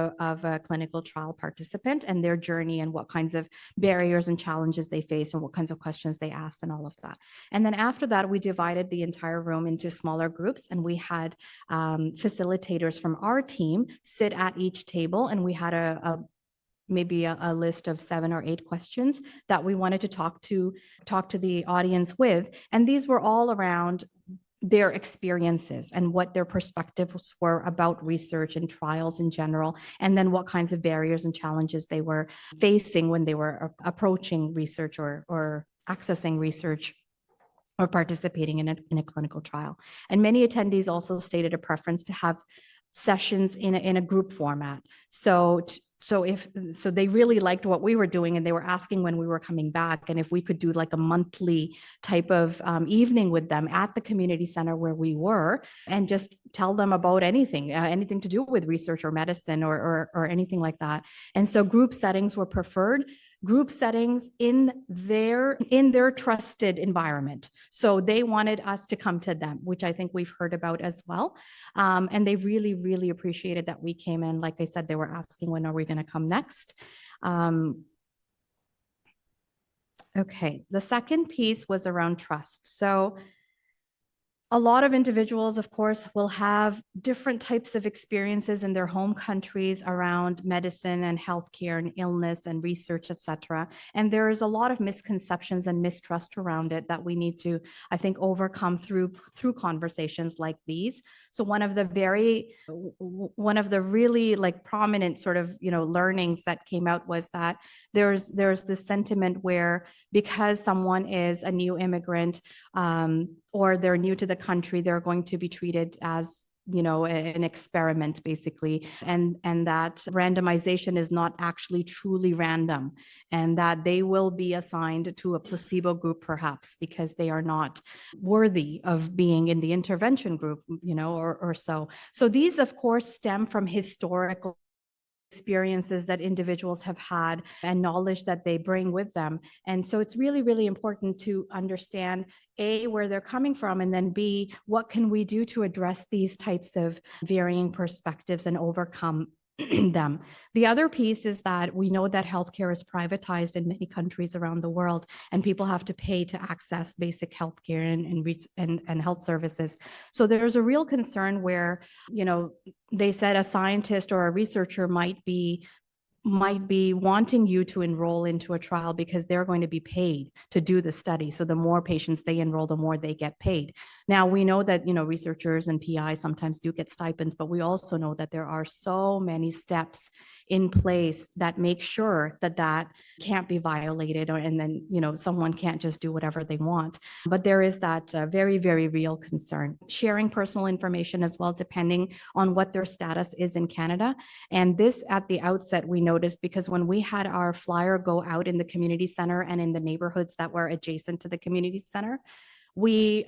a clinical trial participant and their journey and what kinds of barriers and challenges they face and what kinds of questions they asked and all of that. And then after that, we divided the entire room into smaller groups, and we had facilitators from our team sit at each table, and we had maybe a list of 7 or 8 questions that we wanted to talk to the audience with. And these were all around their experiences and what their perspectives were about research and trials in general, and then what kinds of barriers and challenges they were facing when they were approaching research or accessing research or participating in a clinical trial. And many attendees also stated a preference to have sessions in a group format. So they really liked what we were doing, and they were asking when we were coming back and if we could do like a monthly type of evening with them at the community center where we were, and just tell them about anything to do with research or medicine or anything like that. And so group settings were preferred. Group settings in their trusted environment. So they wanted us to come to them, which I think we've heard about as well. And they really, really appreciated that we came in. Like I said, they were asking, when are we going to come next? Okay, the second piece was around trust. So A lot of individuals, of course, will have different types of experiences in their home countries around medicine and healthcare and illness and research, et cetera. And there is a lot of misconceptions and mistrust around it that we need to, I think, overcome through conversations like these. So one of the really like prominent sort of, learnings that came out was that there's this sentiment where because someone is a new immigrant, or they're new to the country, they're going to be treated as an experiment basically, and that randomization is not actually truly random, and that they will be assigned to a placebo group perhaps because they are not worthy of being in the intervention group, or so. So these of course stem from historical experiences that individuals have had and knowledge that they bring with them. And so it's really, really important to understand A, where they're coming from, and then B, what can we do to address these types of varying perspectives and overcome them. The other piece is that we know that healthcare is privatized in many countries around the world, and people have to pay to access basic healthcare and health services. So there's a real concern where, they said a scientist or a researcher might be wanting you to enroll into a trial because they're going to be paid to do the study. So the more patients they enroll, the more they get paid. Now, we know that, researchers and PIs sometimes do get stipends, but we also know that there are so many steps in place that make sure that that can't be violated, and then, someone can't just do whatever they want. But there is that very, very real concern. Sharing personal information as well, depending on what their status is in Canada. And this at the outset, we noticed because when we had our flyer go out in the community center and in the neighborhoods that were adjacent to the community center, we,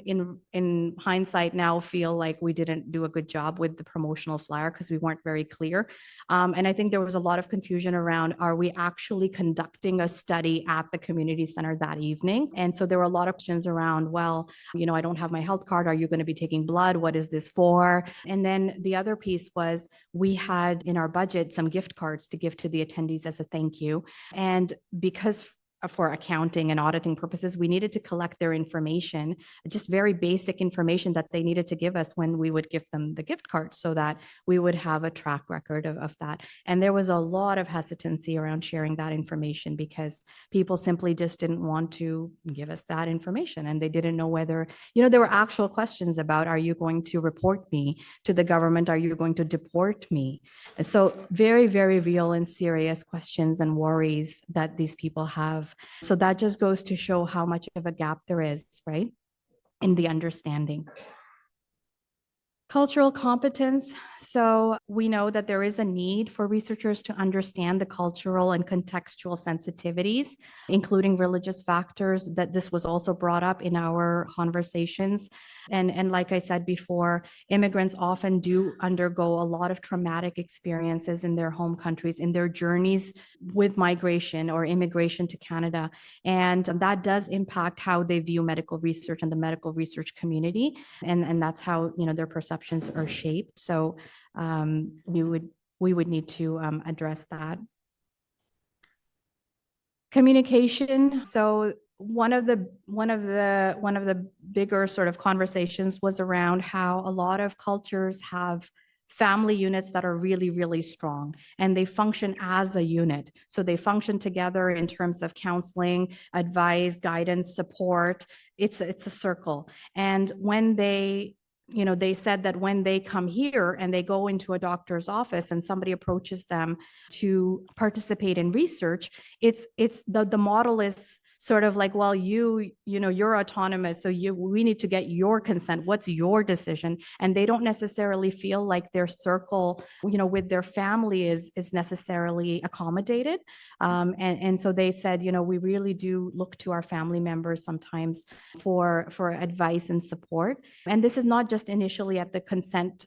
in hindsight now, feel like we didn't do a good job with the promotional flyer because we weren't very clear. And I think there was a lot of confusion around, are we actually conducting a study at the community center that evening? And so there were a lot of questions around, well, I don't have my health card. Are you going to be taking blood? What is this for? And then the other piece was we had in our budget some gift cards to give to the attendees as a thank you. And because for accounting and auditing purposes, we needed to collect their information, just very basic information that they needed to give us when we would give them the gift card so that we would have a track record of that. And there was a lot of hesitancy around sharing that information because people simply just didn't want to give us that information. And they didn't know whether, there were actual questions about, are you going to report me to the government? Are you going to deport me? And so very, very real and serious questions and worries that these people have. So that just goes to show how much of a gap there is, right, in the understanding. Cultural competence. So we know that there is a need for researchers to understand the cultural and contextual sensitivities, including religious factors, that this was also brought up in our conversations. And like I said before, immigrants often do undergo a lot of traumatic experiences in their home countries, in their journeys with migration or immigration to Canada. And that does impact how they view medical research and the medical research community. And that's how, their perceptions are shaped. So we would need to address that. Communication. So one of the bigger sort of conversations was around how a lot of cultures have family units that are really, really strong, and they function as a unit. So they function together in terms of counseling, advice, guidance, support. It's a circle. And when they said that when they come here and they go into a doctor's office and somebody approaches them to participate in research, it's the model is sort of like, well, you're autonomous, so we need to get your consent. What's your decision? And they don't necessarily feel like their circle, with their family is necessarily accommodated. And so they said, we really do look to our family members sometimes for advice and support. And this is not just initially at the consent,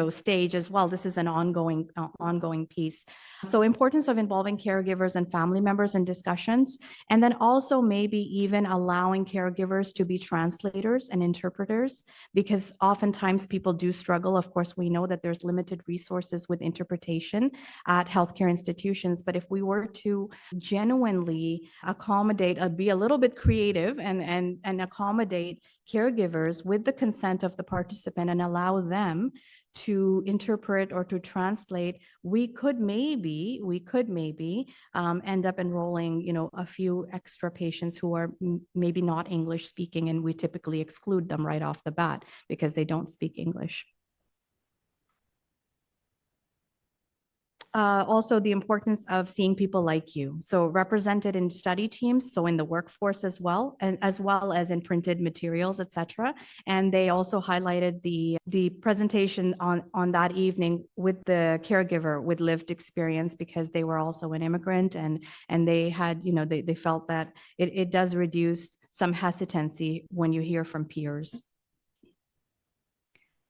stage as well. This is an ongoing piece. So importance of involving caregivers and family members in discussions, and then also maybe even allowing caregivers to be translators and interpreters, because oftentimes people do struggle. Of course, we know that there's limited resources with interpretation at healthcare institutions, but if we were to genuinely accommodate, be a little bit creative and accommodate caregivers with the consent of the participant and allow them to interpret or to translate, we could maybe end up enrolling, a few extra patients who are maybe not English speaking, and we typically exclude them right off the bat because they don't speak English. Also, the importance of seeing people like you. So represented in study teams, so in the workforce as well, and as well as in printed materials, etc. And they also highlighted the presentation on that evening with the caregiver with lived experience, because they were also an immigrant, and they had, they felt that it does reduce some hesitancy when you hear from peers.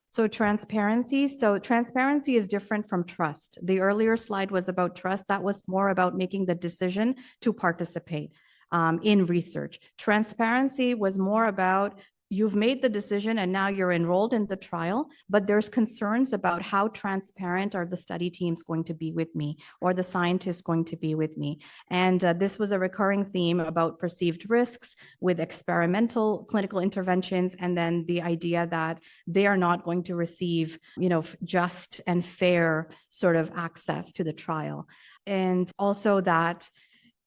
So transparency. So transparency is different from trust. The earlier slide was about trust. That was more about making the decision to participate in research. Transparency was more about you've made the decision and now you're enrolled in the trial, but there's concerns about how transparent are the study teams going to be with me, or the scientists going to be with me. And this was a recurring theme about perceived risks with experimental clinical interventions, and then the idea that they are not going to receive, just and fair sort of access to the trial. And also that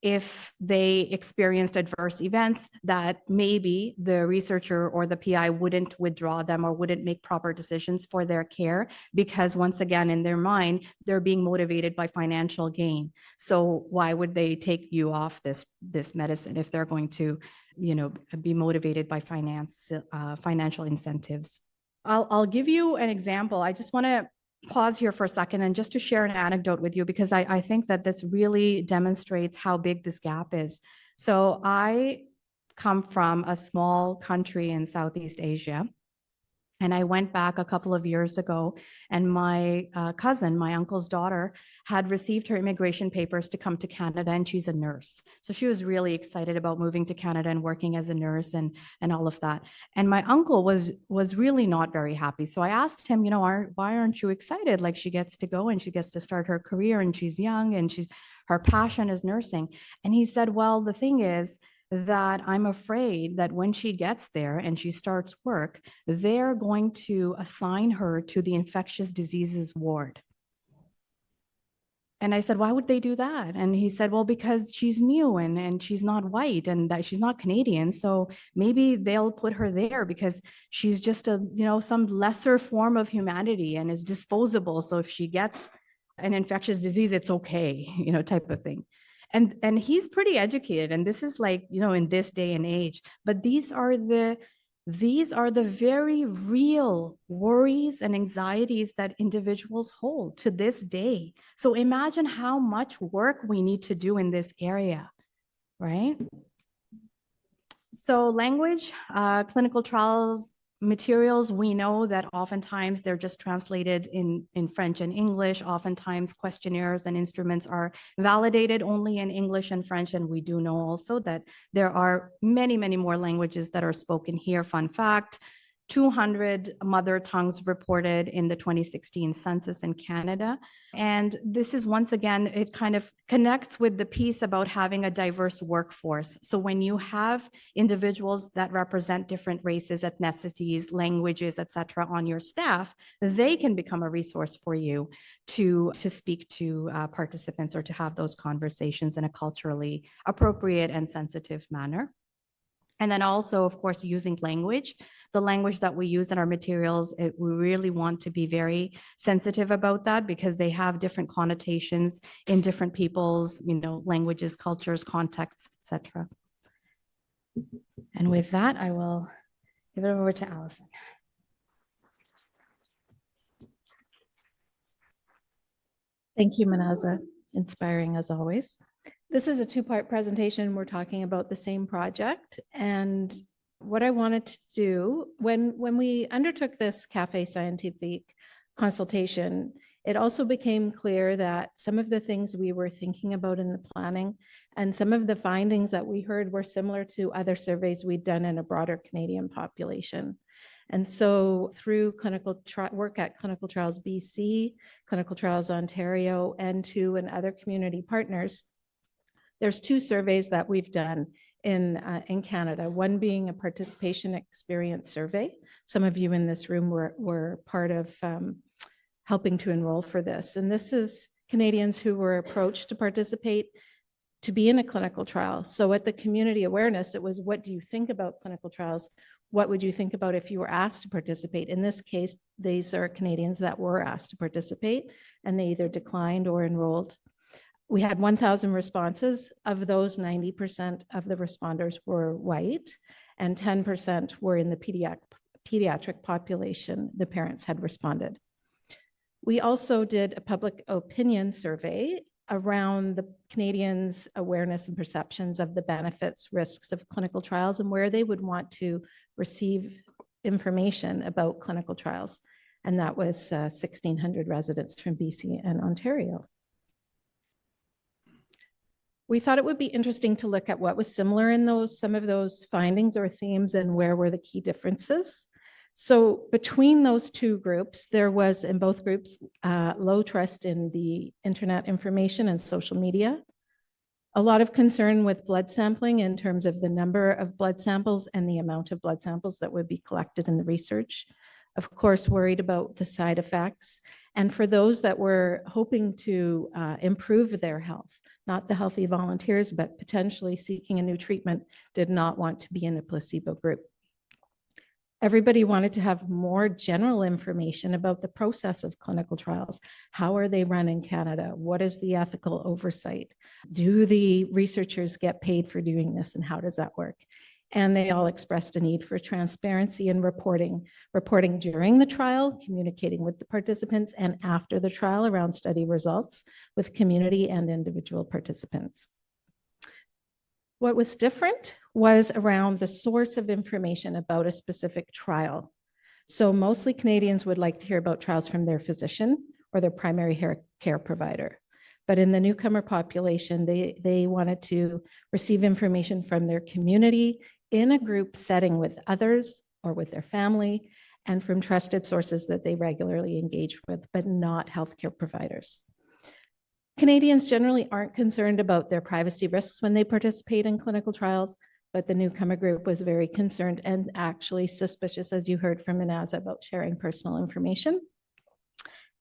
if they experienced adverse events, that maybe the researcher or the PI wouldn't withdraw them or wouldn't make proper decisions for their care, because once again, in their mind, they're being motivated by financial gain. So why would they take you off this medicine if they're going to, be motivated by financial incentives? I'll give you an example. I just want to pause here for a second and just to share an anecdote with you, because I think that this really demonstrates how big this gap is. So I come from a small country in Southeast Asia, and I went back a couple of years ago, and my cousin, my uncle's daughter, had received her immigration papers to come to Canada, and she's a nurse. So she was really excited about moving to Canada and working as a nurse and all of that. And my uncle was really not very happy. So I asked him, why aren't you excited? Like, she gets to go and she gets to start her career, and she's young, and her passion is nursing. And he said, well, the thing is that I'm afraid that when she gets there and she starts work, they're going to assign her to the infectious diseases ward. And I said, why would they do that? And he said, well, because she's new and she's not white and that she's not Canadian. So maybe they'll put her there because she's just some lesser form of humanity and is disposable. So if she gets an infectious disease, it's okay, type of thing. And he's pretty educated, and this is like, in this day and age, but these are the very real worries and anxieties that individuals hold to this day. So imagine how much work we need to do in this area, right? So language, clinical trials, materials, we know that oftentimes they're just translated in French and English. Oftentimes questionnaires and instruments are validated only in English and French. And we do know also that there are many, many more languages that are spoken here. Fun fact, 200 mother tongues reported in the 2016 census in Canada. And this is, once again, it kind of connects with the piece about having a diverse workforce. So when you have individuals that represent different races, ethnicities, languages, etc., on your staff, they can become a resource for you to speak to participants or to have those conversations in a culturally appropriate and sensitive manner. And then also, of course, using language, the language that we use in our materials, we really want to be very sensitive about that because they have different connotations in different people's, languages, cultures, contexts, etc. And with that, I will give it over to Allison. Thank you, Manaza. Inspiring as always. This is a two-part presentation. We're talking about the same project. And what I wanted to do, when we undertook this Café Scientifique consultation, It also became clear that some of the things we were thinking about in the planning and some of the findings that we heard were similar to other surveys we'd done in a broader Canadian population. And so through work at Clinical Trials BC, Clinical Trials Ontario, and other community partners, there's 2 surveys that we've done in Canada, one being a participation experience survey. Some of you in this room were part of helping to enroll for this. And this is Canadians who were approached to participate to be in a clinical trial. So at the community awareness, it was, what do you think about clinical trials? What would you think about if you were asked to participate? In this case, these are Canadians that were asked to participate, and they either declined or enrolled. We had 1,000 responses. Of those, 90% of the responders were white, and 10% were in the pediatric population. The parents had responded. We also did a public opinion survey around the Canadians' awareness and perceptions of the benefits, risks of clinical trials, and where they would want to receive information about clinical trials. And that was 1,600 residents from BC and Ontario. We thought it would be interesting to look at what was similar in some of those findings or themes, and where were the key differences. So between those 2 groups, there was in both groups low trust in the internet information and social media, a lot of concern with blood sampling in terms of the number of blood samples and the amount of blood samples that would be collected in the research. Of course, worried about the side effects. And for those that were hoping to improve their health, not the healthy volunteers, but potentially seeking a new treatment, did not want to be in a placebo group. Everybody wanted to have more general information about the process of clinical trials. How are they run in Canada? What is the ethical oversight? Do the researchers get paid for doing this, and how does that work? And they all expressed a need for transparency and reporting during the trial, communicating with the participants, and after the trial around study results with community and individual participants. What was different was around the source of information about a specific trial. So mostly Canadians would like to hear about trials from their physician or their primary care provider. But in the newcomer population, they wanted to receive information from their community in a group setting with others or with their family, and from trusted sources that they regularly engage with, but not healthcare providers. Canadians generally aren't concerned about their privacy risks when they participate in clinical trials, but the newcomer group was very concerned and actually suspicious, as you heard from Inaz, about sharing personal information.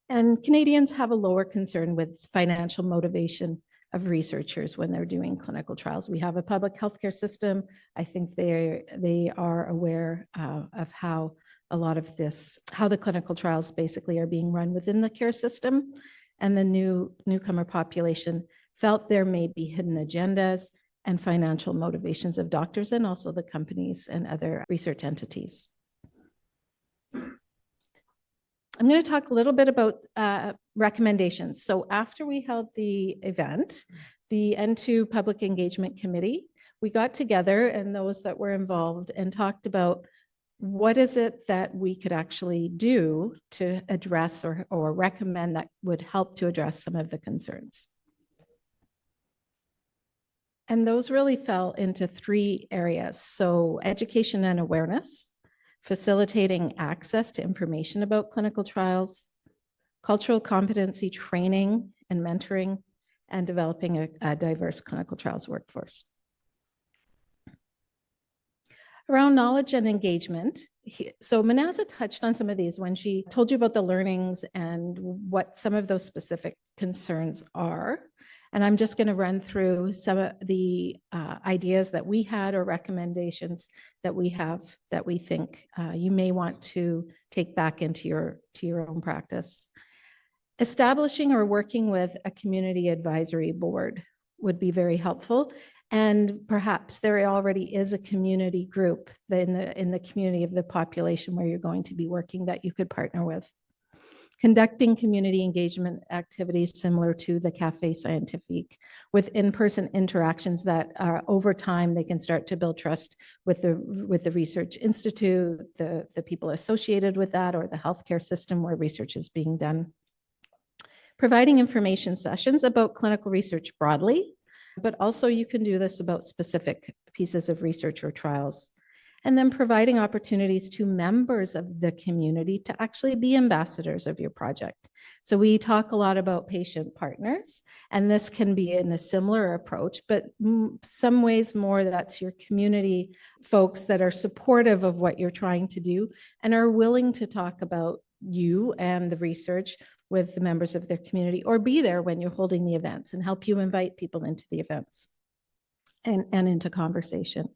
And Canadians have a lower concern with financial motivation of researchers when they're doing clinical trials. We have a public healthcare system. I think they are aware of how a lot of this, how the clinical trials basically are being run within the care system. And the newcomer population felt there may be hidden agendas and financial motivations of doctors, and also the companies and other research entities. I'm going to talk a little bit about recommendations. So after we held the event, the N2 Public Engagement Committee, we got together, and those that were involved, and talked about what is it that we could actually do to address or recommend that would help to address some of the concerns. And those really fell into 3 areas. So education and awareness, facilitating access to information about clinical trials, cultural competency training and mentoring, and developing a diverse clinical trials workforce. Around knowledge and engagement, so Manaza touched on some of these when she told you about the learnings and what some of those specific concerns are. And I'm just going to run through some of the ideas that we had or recommendations that we have that we think you may want to take back into your own practice. Establishing or working with a community advisory board would be very helpful. And perhaps there already is a community group in the community of the population where you're going to be working that you could partner with. Conducting community engagement activities similar to the Café Scientifique with in-person interactions that are over time, they can start to build trust with the research institute, the people associated with that, or the healthcare system where research is being done. providing information sessions about clinical research broadly, but also you can do this about specific pieces of research or trials. And then providing opportunities to members of the community to actually be ambassadors of your project. So we talk a lot about patient partners, and this can be in a similar approach, but some ways more that's your community folks that are supportive of what you're trying to do and are willing to talk about you and the research with the members of their community, or be there when you're holding the events and help you invite people into the events and into conversation.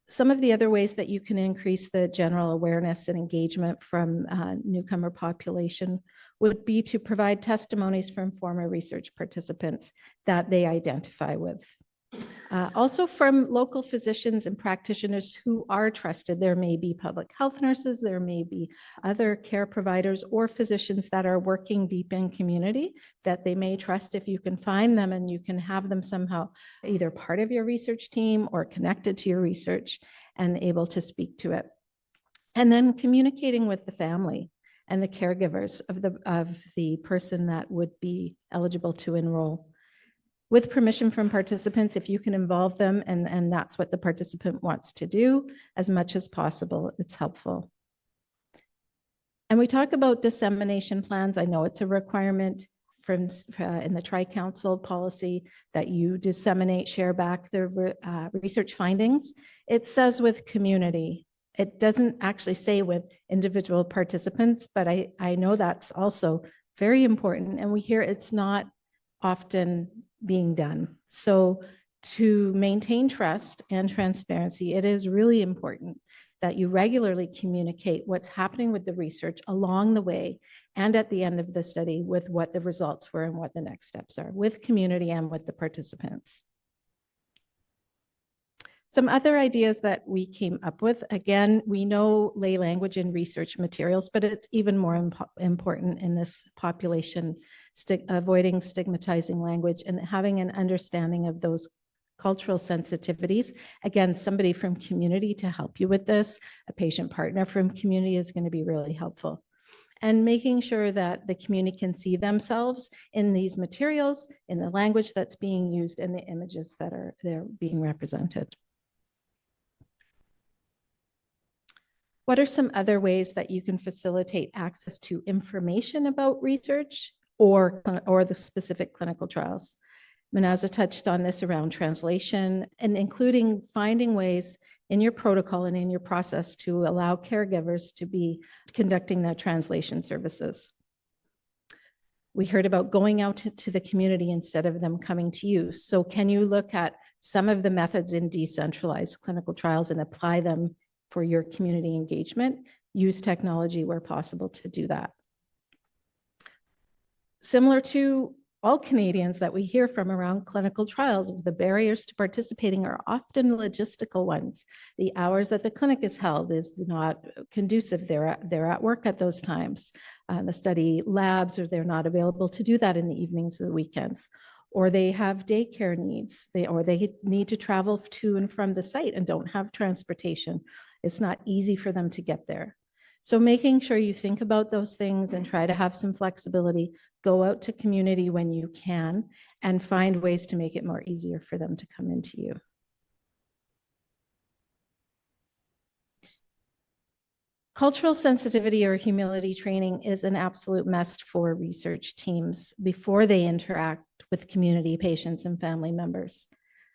Some of the other ways that you can increase the general awareness and engagement from newcomer population would be to provide testimonies from former research participants that they identify with. Also from local physicians and practitioners who are trusted. There may be public health nurses, there may be other care providers or physicians that are working deep in community that they may trust. If you can find them and you can have them somehow either part of your research team or connected to your research and able to speak to it. And then communicating with the family and the caregivers of the person that would be eligible to enroll. With permission from participants, if you can involve them and that's what the participant wants to do, as much as possible, it's helpful. And we talk about dissemination plans. I know it's a requirement from in the Tri-Council policy that you disseminate, share back the research findings. It says with community. It doesn't actually say with individual participants, but I know that's also very important. And we hear it's not often being done. So to maintain trust and transparency, it is really important that you regularly communicate what's happening with the research along the way and at the end of the study with what the results were and what the next steps are with community and with the participants. Some other ideas that we came up with, again, we know lay language in research materials, but it's even more important in this population, avoiding stigmatizing language and having an understanding of those cultural sensitivities. Again, somebody from community to help you with this, a patient partner from community is going to be really helpful. And making sure that the community can see themselves in these materials, in the language that's being used, and the images that are being represented. What are some other ways that you can facilitate access to information about research or the specific clinical trials? Manaza touched on this around translation and including finding ways in your protocol and in your process to allow caregivers to be conducting that translation services. We heard about going out to the community instead of them coming to you. So can you look at some of the methods in decentralized clinical trials and apply them for your community engagement? Use technology where possible to do that. Similar to all Canadians that we hear from around clinical trials, the barriers to participating are often logistical ones. The hours that the clinic is held is not conducive. They're at work at those times. The study labs, or they're not available to do that in the evenings or the weekends. Or they have daycare needs, or they need to travel to and from the site and don't have transportation. It's not easy for them to get there. So making sure you think about those things and try to have some flexibility, go out to community when you can, and find ways to make it more easier for them to come into you. Cultural sensitivity or humility training is an absolute must for research teams before they interact with community patients and family members.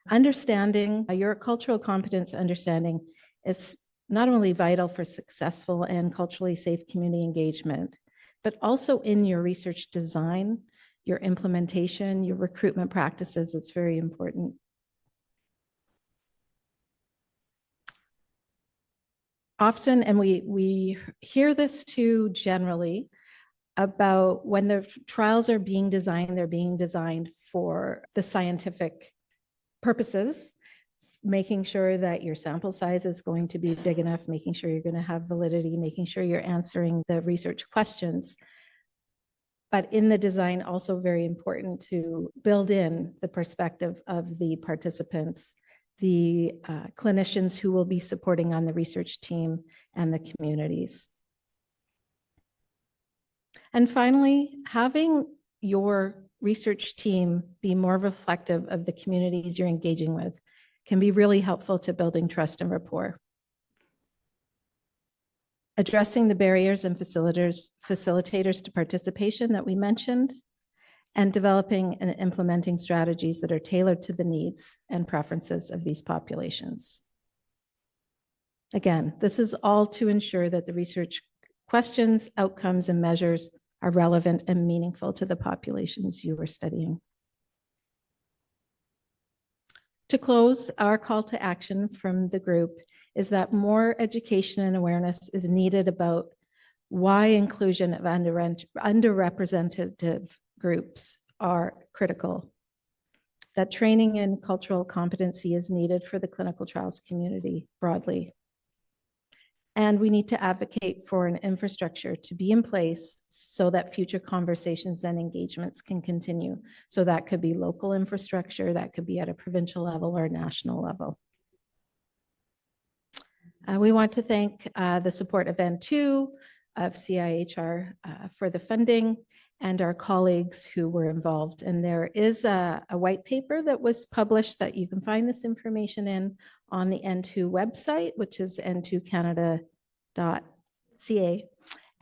Understanding your cultural competence understanding is not only vital for successful and culturally safe community engagement, but also in your research design, your implementation, your recruitment practices. It's very important. Often, and we hear this too generally, about when the trials are being designed, they're being designed for the scientific purposes, making sure that your sample size is going to be big enough, making sure you're going to have validity, making sure you're answering the research questions. But in the design, also very important to build in the perspective of the participants, the clinicians who will be supporting on the research team, and the communities. And finally, having your research team be more reflective of the communities you're engaging with can be really helpful to building trust and rapport. Addressing the barriers and facilitators to participation that we mentioned, and developing and implementing strategies that are tailored to the needs and preferences of these populations. Again, this is all to ensure that the research questions, outcomes, and measures are relevant and meaningful to the populations you are studying. To close, our call to action from the group is that more education and awareness is needed about why inclusion of underrepresented groups are critical, that training in cultural competency is needed for the clinical trials community broadly. And we need to advocate for an infrastructure to be in place so that future conversations and engagements can continue. So that could be local infrastructure, that could be at a provincial level or a national level. We want to thank the support of N2, of CIHR for the funding, and our colleagues who were involved. And there is a white paper that was published that you can find this information in on the N2 website, which is n2canada.ca.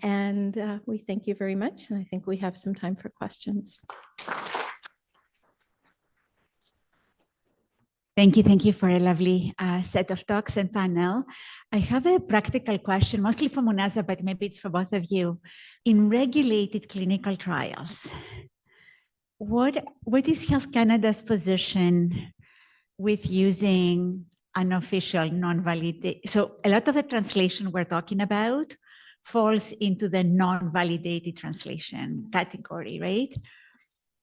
And we thank you very much. And I think we have some time for questions. Thank you for a lovely set of talks and panel. I have a practical question, mostly for Munazza, but maybe it's for both of you. In regulated clinical trials, what is Health Canada's position with using unofficial, non-validated? So a lot of the translation we're talking about falls into the non-validated translation category, right?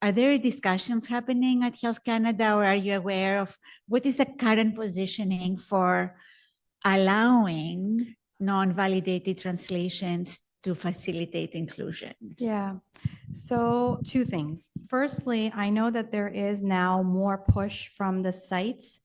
Are there discussions happening at Health Canada, or are you aware of what is the current positioning for allowing non-validated translations to facilitate inclusion? Yeah, so two things. Firstly, I know that there is now more push from the sites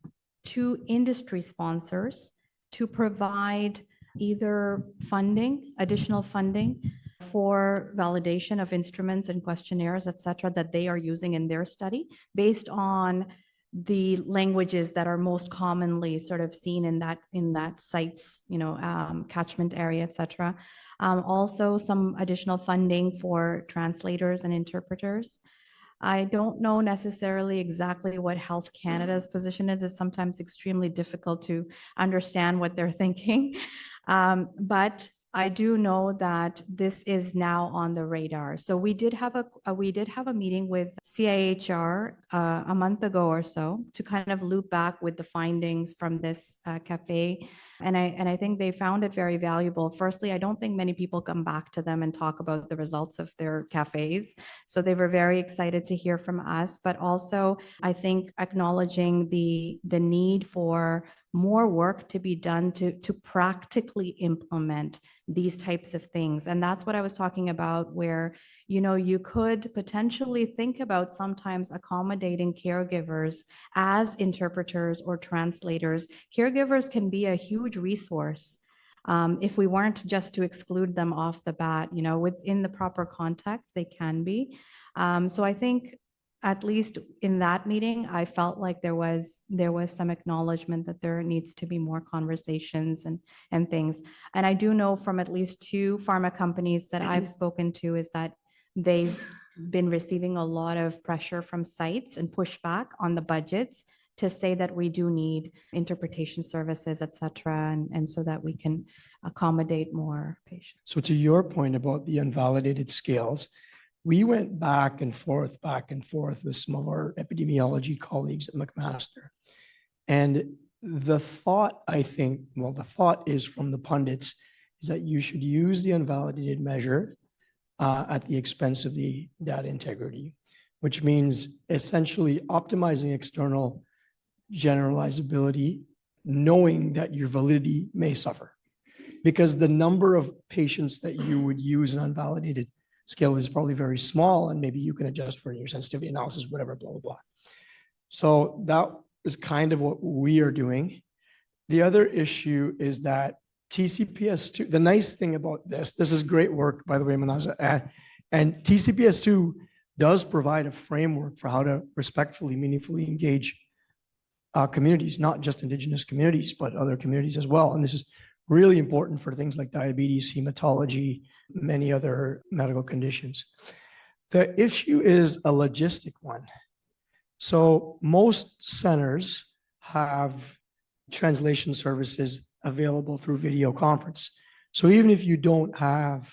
to industry sponsors to provide either funding, additional funding, for validation of instruments and questionnaires, et cetera, that they are using in their study based on the languages that are most commonly sort of seen in that site's, catchment area, et cetera. Also some additional funding for translators and interpreters. I don't know necessarily exactly what Health Canada's position is. It's sometimes extremely difficult to understand what they're thinking. But I do know that this is now on the radar. So we did have a meeting with CIHR a month ago or so to kind of loop back with the findings from this cafe, and I think they found it very valuable. Firstly, I don't think many people come back to them and talk about the results of their cafes, so they were very excited to hear from us. But also, I think acknowledging the need for more work to be done to practically implement these types of things. And that's what I was talking about, where, you could potentially think about sometimes accommodating caregivers as interpreters or translators. Caregivers can be a huge resource if we weren't just to exclude them off the bat, within the proper context, they can be. So I think at least in that meeting, I felt like there was some acknowledgement that there needs to be more conversations and things. And I do know from at least 2 pharma companies that I've spoken to is that they've been receiving a lot of pressure from sites and pushback on the budgets to say that we do need interpretation services, et cetera, and so that we can accommodate more patients. So to your point about the unvalidated scales, we went back and forth with some of our epidemiology colleagues at McMaster. And the thought, the thought is from the pundits, is that you should use the unvalidated measure at the expense of the data integrity, which means essentially optimizing external generalizability, knowing that your validity may suffer. Because the number of patients that you would use an unvalidated scale is probably very small, and maybe you can adjust for your sensitivity analysis, whatever, blah, blah, blah. So that is kind of what we are doing. The other issue is that TCPS2, the nice thing about this is great work, by the way, Munazza, And TCPS2 does provide a framework for how to respectfully, meaningfully engage communities, not just Indigenous communities, but other communities as well. And this is really important for things like diabetes, hematology, many other medical conditions. The issue is a logistic one. So most centers have translation services available through video conference. So even if you don't have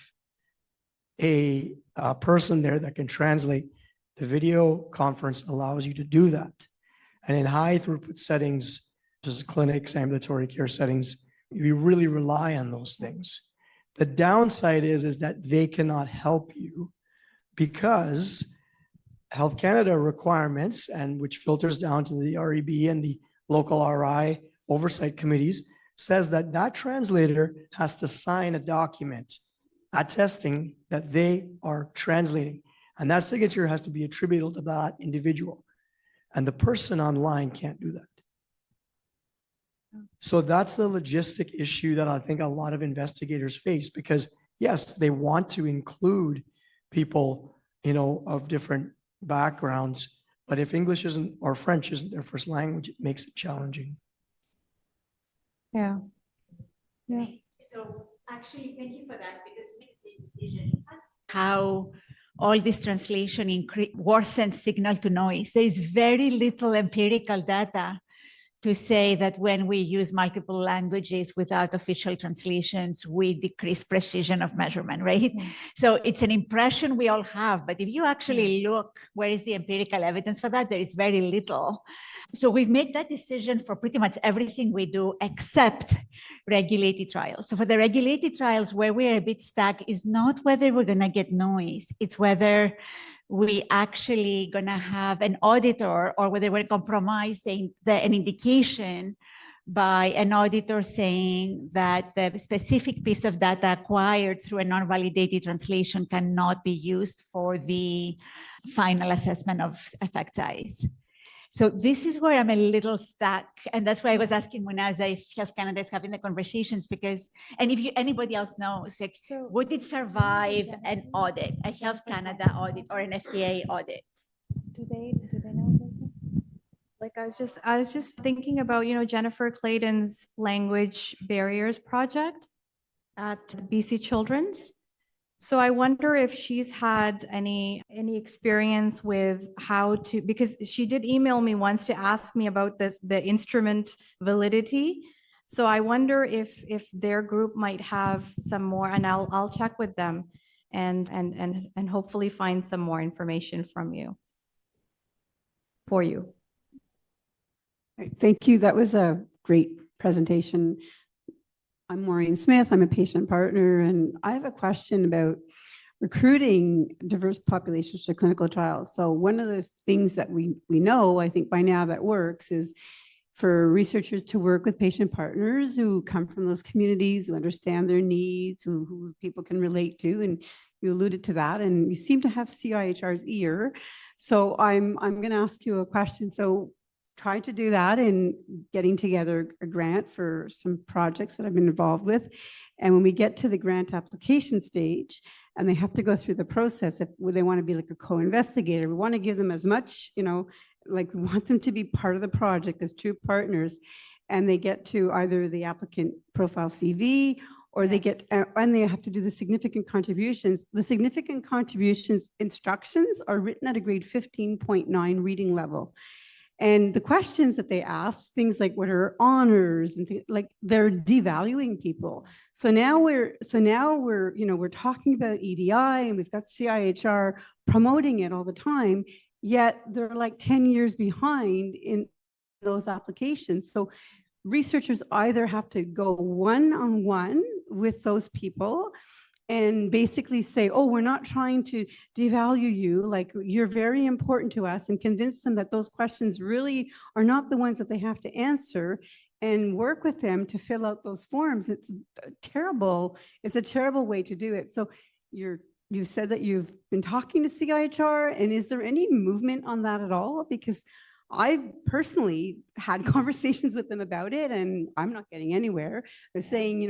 a person there that can translate, the video conference allows you to do that. And in high throughput settings, just clinics, ambulatory care settings, you really rely on those things. The downside is that they cannot help you because Health Canada requirements, and which filters down to the REB and the local RI oversight committees, says that that translator has to sign a document attesting that they are translating. And that signature has to be attributable to that individual. And the person online can't do that. So that's the logistic issue that I think a lot of investigators face, because yes, they want to include people, of different backgrounds, but if English isn't, or French isn't their first language, it makes it challenging. Yeah. Yeah. So actually, thank you for that, because we made the decision how all this translation worsens signal to noise. There is very little empirical data to say that when we use multiple languages without official translations, we decrease precision of measurement, right? Yeah. So it's an impression we all have, but if you actually look, where is the empirical evidence for that? There is very little. So we've made that decision for pretty much everything we do except regulated trials. So for the regulated trials, where we're a bit stuck is not whether we're gonna get noise, it's whether we actually gonna have an auditor, or whether we're compromising an indication by an auditor saying that the specific piece of data acquired through a non-validated translation cannot be used for the final assessment of effect size. So this is where I'm a little stuck. And that's why I was asking Munaza if Health Canada is having the conversations, because, and if anybody else knows, like, would it survive an audit, a Health Canada audit or an FDA audit? Do they know about that? Like I was just thinking about, Jennifer Clayton's language barriers project at BC Children's. So I wonder if she's had any experience with how to, because she did email me once to ask me about the instrument validity. So I wonder if their group might have some more, and I'll check with them and hopefully find some more information from you. For you. Thank you. That was a great presentation. I'm Maureen Smith. I'm a patient partner, and I have a question about recruiting diverse populations to clinical trials. So one of the things that we know, I think by now that works, is for researchers to work with patient partners who come from those communities, who understand their needs, who people can relate to, and you alluded to that, and you seem to have CIHR's ear. So I'm going to ask you a question. So try to do that in getting together a grant for some projects that I've been involved with. And when we get to the grant application stage and they have to go through the process, if they want to be like a co-investigator, we want to give them as much, like we want them to be part of the project as true partners. And they get to either the applicant profile CV, or they get, and they have to do the significant contributions. The significant contributions instructions are written at a grade 15.9 reading level. And the questions that they ask, things like what are honors and things like, they're devaluing people. So now we're talking about EDI, and we've got CIHR promoting it all the time, yet they're like 10 years behind in those applications. So researchers either have to go one-on-one with those people and basically say, oh, we're not trying to devalue you, like you're very important to us, and convince them that those questions really are not the ones that they have to answer, and work with them to fill out those forms. It's a terrible way to do it. So you said that you've been talking to CIHR, and is there any movement on that at all? Because I've personally had conversations with them about it, and I'm not getting anywhere. They're saying,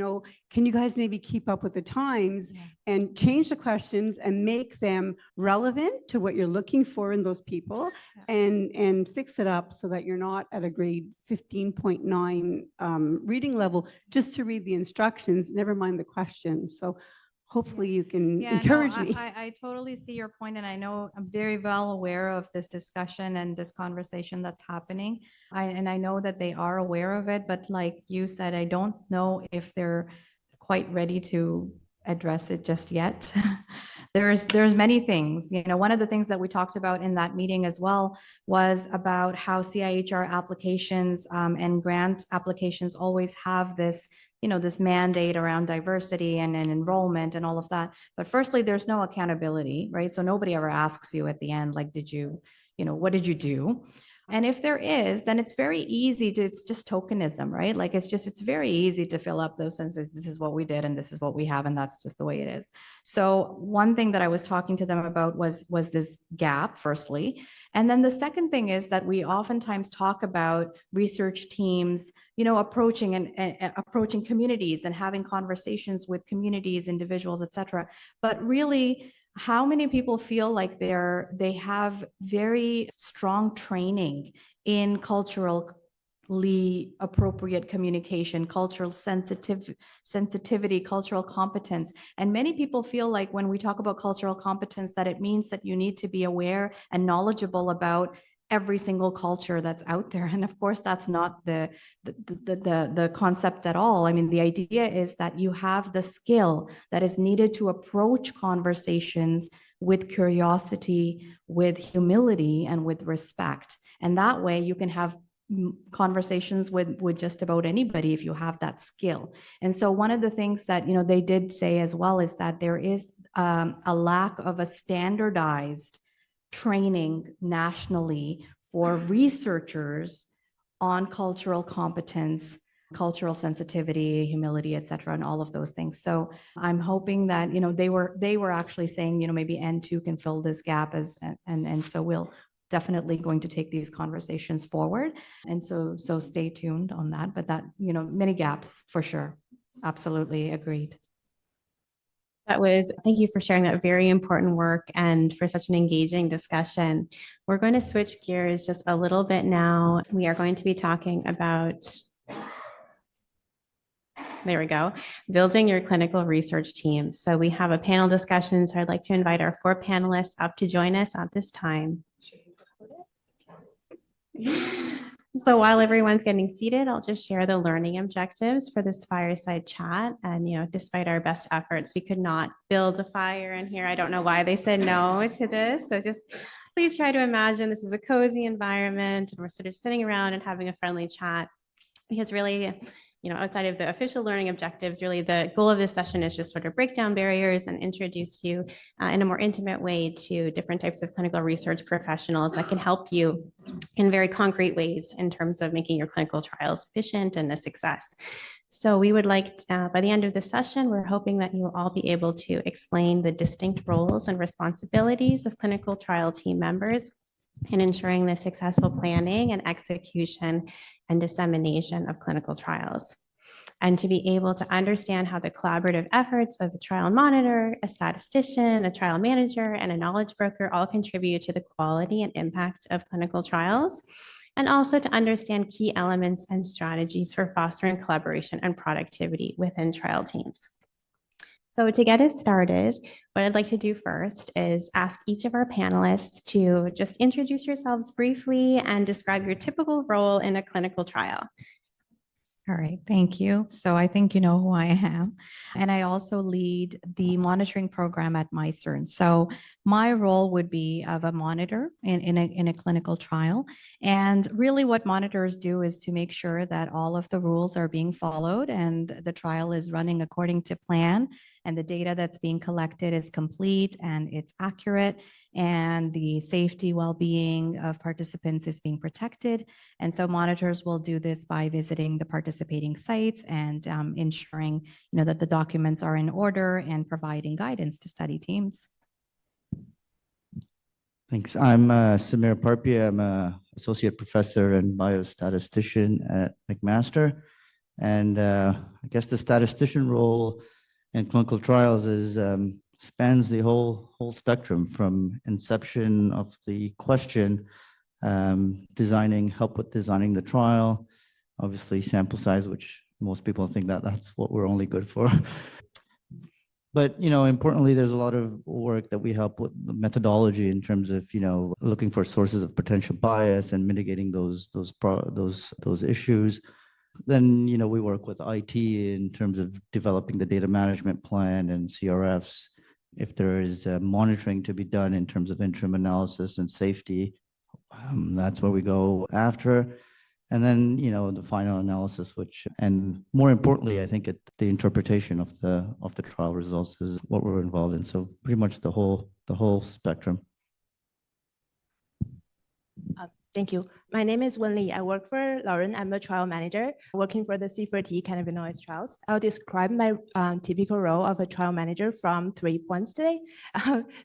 can you guys maybe keep up with the times and change the questions and make them relevant to what you're looking for in those people, and fix it up so that you're not at a grade 15.9 reading level just to read the instructions, never mind the questions. So hopefully you can encourage me. I totally see your point, and I know I'm very well aware of this discussion and this conversation that's happening. And I know that they are aware of it, but like you said, I don't know if they're quite ready to address it just yet. There's many things. One of the things that we talked about in that meeting as well was about how CIHR applications and grant applications always have this this mandate around diversity and enrollment and all of that. But firstly, there's no accountability, right? So nobody ever asks you at the end, like, what did you do? And if there is, then it's very easy it's just tokenism, right? Like it's very easy to fill up those sentences. This is what we did and this is what we have, and that's just the way it is. So one thing that I was talking to them about was this gap, firstly. And then the second thing is that we oftentimes talk about research teams, approaching communities and having conversations with communities, individuals, et cetera. But really, how many people feel like they have very strong training in culturally appropriate communication, cultural sensitivity, cultural competence? And many people feel like when we talk about cultural competence, that it means that you need to be aware and knowledgeable about every single culture that's out there. And of course, that's not the concept at all. I mean, the idea is that you have the skill that is needed to approach conversations with curiosity, with humility, and with respect. And that way you can have conversations with just about anybody if you have that skill. And so one of the things that, they did say as well is that there is a lack of a standardized training nationally for researchers on cultural competence, cultural sensitivity, humility, et cetera, and all of those things. So I'm hoping that, they were actually saying, maybe N2 can fill this gap and so we'll definitely going to take these conversations forward. And so stay tuned on that, but that, many gaps for sure. Absolutely agreed. Thank you for sharing that very important work and for such an engaging discussion. We're going to switch gears just a little bit now. We are going to be talking about, there we go, building your clinical research team. So we have a panel discussion. So I'd like to invite our 4 panelists up to join us at this time. So while everyone's getting seated, I'll just share the learning objectives for this fireside chat. And, despite our best efforts, we could not build a fire in here. I don't know why they said no to this. So just please try to imagine this is a cozy environment and we're sort of sitting around and having a friendly chat, because really, outside of the official learning objectives, really the goal of this session is just sort of break down barriers and introduce you in a more intimate way to different types of clinical research professionals that can help you in very concrete ways in terms of making your clinical trials efficient and a success. So we would like, by the end of the session, we're hoping that you will all be able to explain the distinct roles and responsibilities of clinical trial team members in ensuring the successful planning and execution and dissemination of clinical trials, and to be able to understand how the collaborative efforts of a trial monitor, a statistician, a trial manager, and a knowledge broker all contribute to the quality and impact of clinical trials, and also to understand key elements and strategies for fostering collaboration and productivity within trial teams. So to get us started, what I'd like to do first is ask each of our panelists to just introduce yourselves briefly and describe your typical role in a clinical trial. All right, thank you. So I think you know who I am. And I also lead the monitoring program at MyCern. So my role would be of a monitor in a clinical trial. And really what monitors do is to make sure that all of the rules are being followed and the trial is running according to plan, and the data that's being collected is complete and it's accurate, and the safety, well-being of participants is being protected. And so monitors will do this by visiting the participating sites and ensuring, that the documents are in order and providing guidance to study teams. Thanks. I'm Samir Parpia. I'm a associate professor and biostatistician at McMaster. And I guess the statistician role in clinical trials is spans the whole spectrum from inception of the question, help with designing the trial, obviously sample size, which most people think that that's what we're only good for. But, importantly, there's a lot of work that we help with the methodology in terms of, looking for sources of potential bias and mitigating those issues. Then, we work with IT in terms of developing the data management plan and CRFs. If there is monitoring to be done in terms of interim analysis and safety, that's where we go after. And then, the final analysis, and more importantly, I think the interpretation of the trial results is what we're involved in. So pretty much the whole spectrum. Thank you. My name is Wenli. I work for Lauren. I'm a trial manager working for the C4T cannabinoids trials. I'll describe my typical role of a trial manager from 3 points today.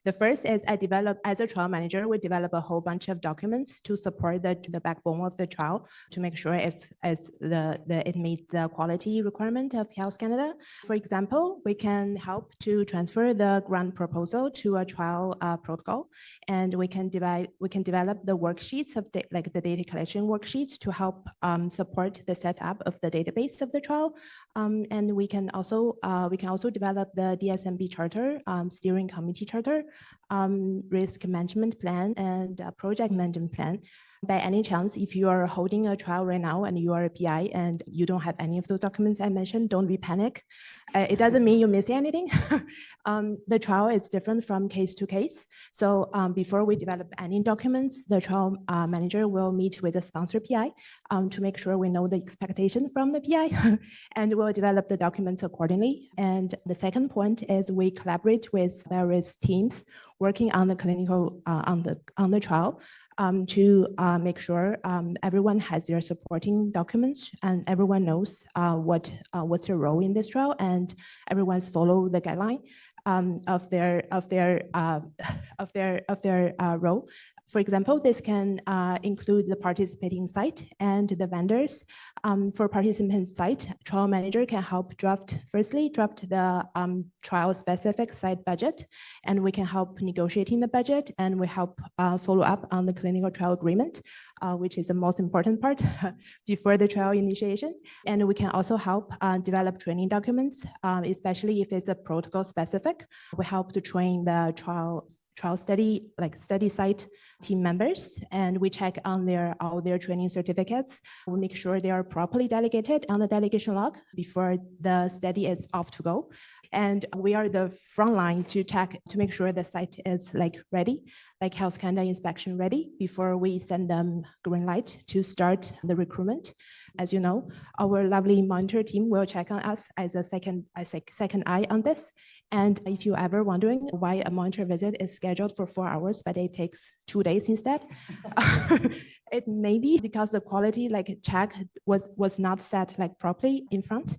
The first is as a trial manager, we develop a whole bunch of documents to support the backbone of the trial to make sure it meets the quality requirement of Health Canada. For example, we can help to transfer the grant proposal to a trial protocol, and we can develop the worksheets of the data collection worksheets to help support the setup of the database of the trial. And we can also develop the DSMB charter, steering committee charter, risk management plan, and project management plan. By any chance, if you are holding a trial right now and you are a PI and you don't have any of those documents I mentioned, don't be panic. It doesn't mean you're missing anything. The trial is different from case to case. So before we develop any documents, the trial manager will meet with the sponsor PI to make sure we know the expectation from the PI, and we'll develop the documents accordingly. And the second point is we collaborate with various teams working on the clinical on the trial to make sure everyone has their supporting documents and everyone knows what's their role in this trial, and everyone's follow the guideline of their role. For example, this can include the participating site and the vendors. For participant site, trial manager can help draft the trial specific site budget, and we can help negotiating the budget, and we help follow up on the clinical trial agreement, which is the most important part before the trial initiation. And we can also help develop training documents, especially if it's a protocol specific. We help to train the trial study site team members, and we check on all their training certificates. We make sure they are properly delegated on the delegation log before the study is off to go. And we are the front line to check to make sure the site is ready, like Health Canada inspection ready, before we send them green light to start the recruitment. As you know, our lovely monitor team will check on us as a second eye on this. And if you're ever wondering why a monitor visit is scheduled for 4 hours, but it takes 2 days instead, it may be because the quality check was not set properly in front.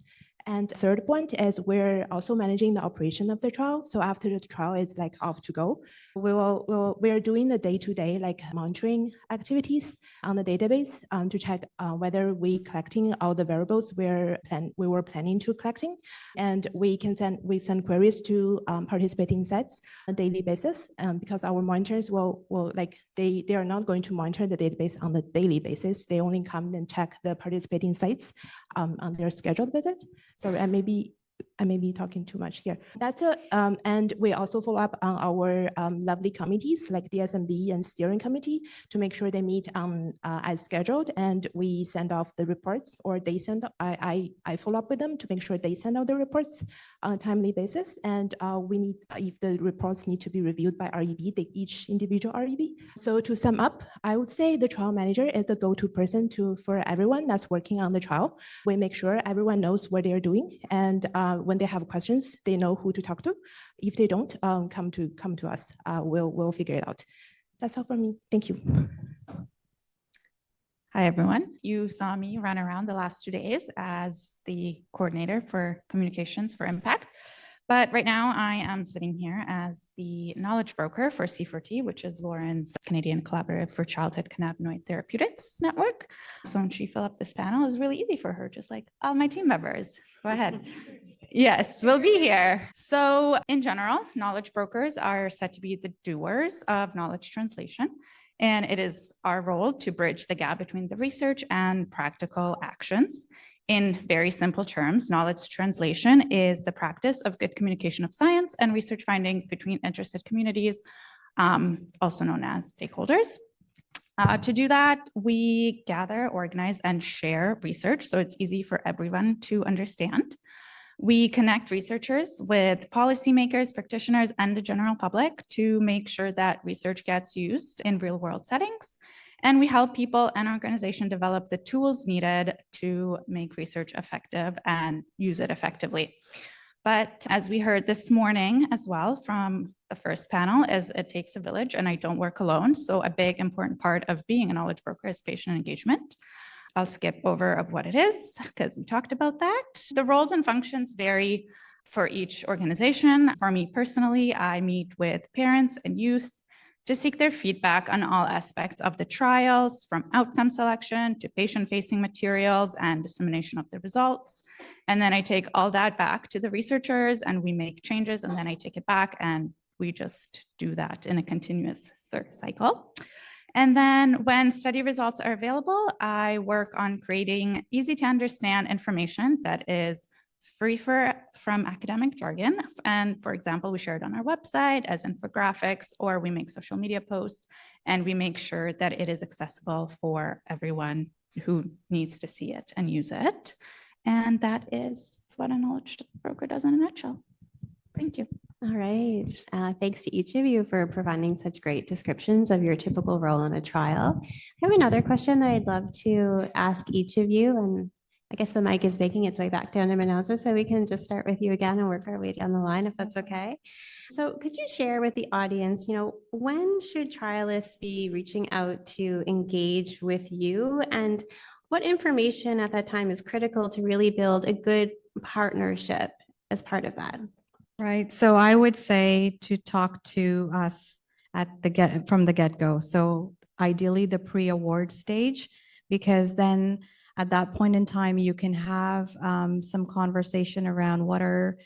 And third point is we're also managing the operation of the trial. So after the trial is off to go, we are doing the day-to-day monitoring activities on the database to check whether we collecting all the variables we were planning to collecting, and we send queries to participating sites on a daily basis, because our monitors they are not going to monitor the database on the daily basis. They only come and check the participating sites on their scheduled visit. Sorry, I may be talking too much here. That's and we also follow up on our lovely committees like DSMB and steering committee to make sure they meet as scheduled, and we send off the reports, or they send. I follow up with them to make sure they send out the reports on a timely basis, and if the reports need to be reviewed by REB, each individual REB. So to sum up, I would say the trial manager is a go-to person for everyone that's working on the trial. We make sure everyone knows what they're doing, and when they have questions, they know who to talk to. If they don't, come to us. We'll figure it out. That's all from me. Thank you. Hi, everyone. You saw me run around the last 2 days as the coordinator for communications for IMPaCT. But right now, I am sitting here as the knowledge broker for C4T, which is Lauren's Canadian Collaborative for Childhood Cannabinoid Therapeutics Network. So when she filled up this panel, it was really easy for her, just like all my team members. Go ahead. Yes, we'll be here. So in general, knowledge brokers are said to be the doers of knowledge translation. And it is our role to bridge the gap between the research and practical actions. In very simple terms, knowledge translation is the practice of good communication of science and research findings between interested communities, also known as stakeholders. To do that, we gather, organize, and share research so it's easy for everyone to understand. We connect researchers with policymakers, practitioners, and the general public to make sure that research gets used in real-world settings. And we help people and organizations develop the tools needed to make research effective and use it effectively. But as we heard this morning as well from the first panel, is it takes a village and I don't work alone. So a big important part of being a knowledge broker is patient engagement. I'll skip over of what it is because we talked about that. The roles and functions vary for each organization. For me personally, I meet with parents and youth to seek their feedback on all aspects of the trials, from outcome selection to patient-facing materials and dissemination of the results. And then I take all that back to the researchers and we make changes, and then I take it back and we just do that in a continuous cycle. And then when study results are available, I work on creating easy to understand information that is free from academic jargon. And for example, we share it on our website as infographics, or we make social media posts, and we make sure that it is accessible for everyone who needs to see it and use it. And that is what a knowledge broker does in a nutshell. Thank you. All right. Thanks to each of you for providing such great descriptions of your typical role in a trial. I have another question that I'd love to ask each of you, and I guess the mic is making its way back down to Mendoza, so we can just start with you again and work our way down the line, if that's okay. So could you share with the audience, when should trialists be reaching out to engage with you, and what information at that time is critical to really build a good partnership as part of that? Right. So I would say to talk to us from the get-go. So ideally the pre-award stage, because then at that point in time, you can have some conversation around what are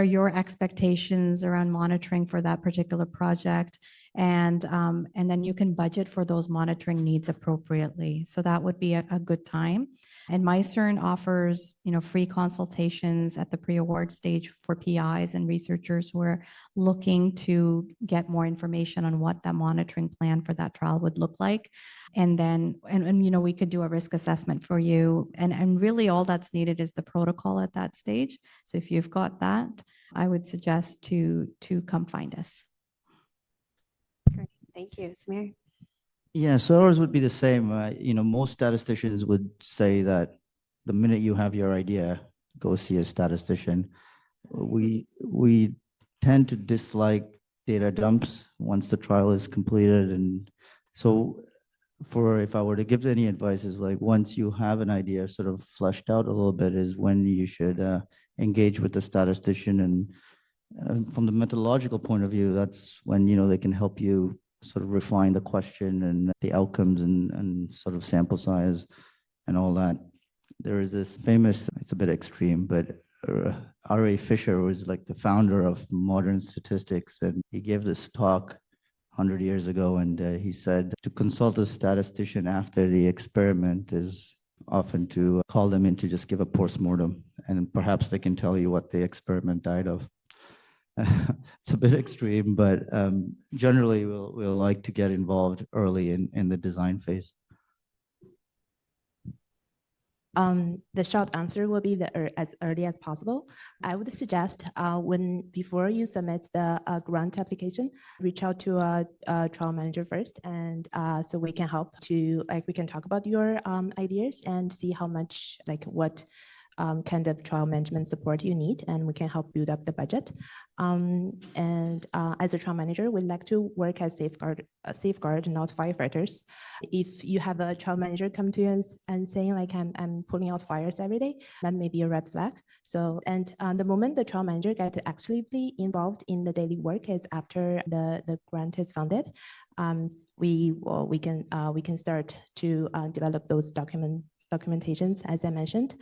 your expectations around monitoring for that particular project, and then you can budget for those monitoring needs appropriately. So that would be a good time. And MyCERN offers, free consultations at the pre-award stage for PIs and researchers who are looking to get more information on what that monitoring plan for that trial would look like. And then, we could do a risk assessment for you. And really all that's needed is the protocol at that stage. So if you've got that, I would suggest to come find us. Great. Thank you. Samir? Yeah, so ours would be the same. Most statisticians would say that the minute you have your idea, go see a statistician. We tend to dislike data dumps once the trial is completed. And so if I were to give any advice, is like once you have an idea sort of fleshed out a little bit is when you should engage with the statistician. And from the methodological point of view, that's when, they can help you sort of refine the question and the outcomes and sort of sample size and all that. There is this famous, it's a bit extreme, but R.A. Fisher was like the founder of modern statistics, and he gave this talk 100 years ago, and he said to consult a statistician after the experiment is often to call them in to just give a postmortem, and perhaps they can tell you what the experiment died of. It's a bit extreme, but generally we'll like to get involved early in the design phase. The short answer will be as early as possible. I would suggest before you submit the grant application, reach out to a trial manager first, and so we can help we can talk about your ideas and see how much, what kind of trial management support you need, and we can help build up the budget. As a trial manager, we'd like to work as safeguard, not firefighters. If you have a trial manager come to you and saying like, I'm putting out fires every day, that may be a red flag. So, the moment the trial manager get actively involved in the daily work is after the grant is funded. We can start to develop those documentations, as I mentioned,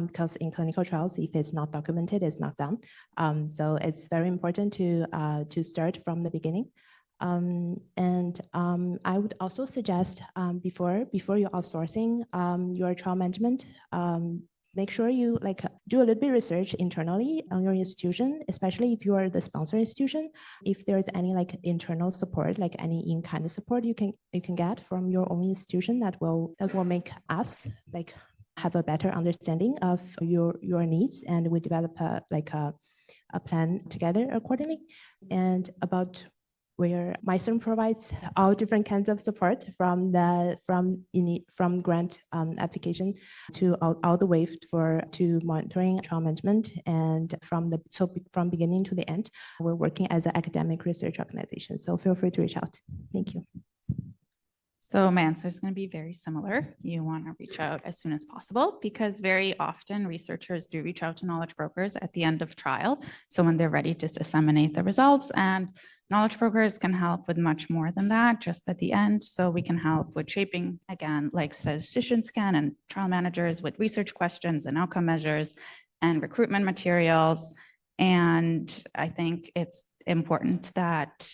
because in clinical trials, if it's not documented, it's not done. So it's very important to start from the beginning. I would also suggest before you're outsourcing your trial management, make sure you do a little bit of research internally on your institution, especially if you are the sponsor institution. If there's any internal support, like any in-kind support you can get from your own institution, that will make us have a better understanding of your needs, and we develop a plan together accordingly. And about where Milestone provides all different kinds of support from grant application to all the way to monitoring trial management, and from beginning to the end, we're working as an academic research organization. So feel free to reach out. Thank you. So my answer is going to be very similar. You want to reach out as soon as possible, because very often researchers do reach out to knowledge brokers at the end of trial. So when they're ready to disseminate the results, and knowledge brokers can help with much more than that, just at the end. So we can help with shaping, again, like statisticians can, and trial managers with research questions and outcome measures and recruitment materials. And I think it's important that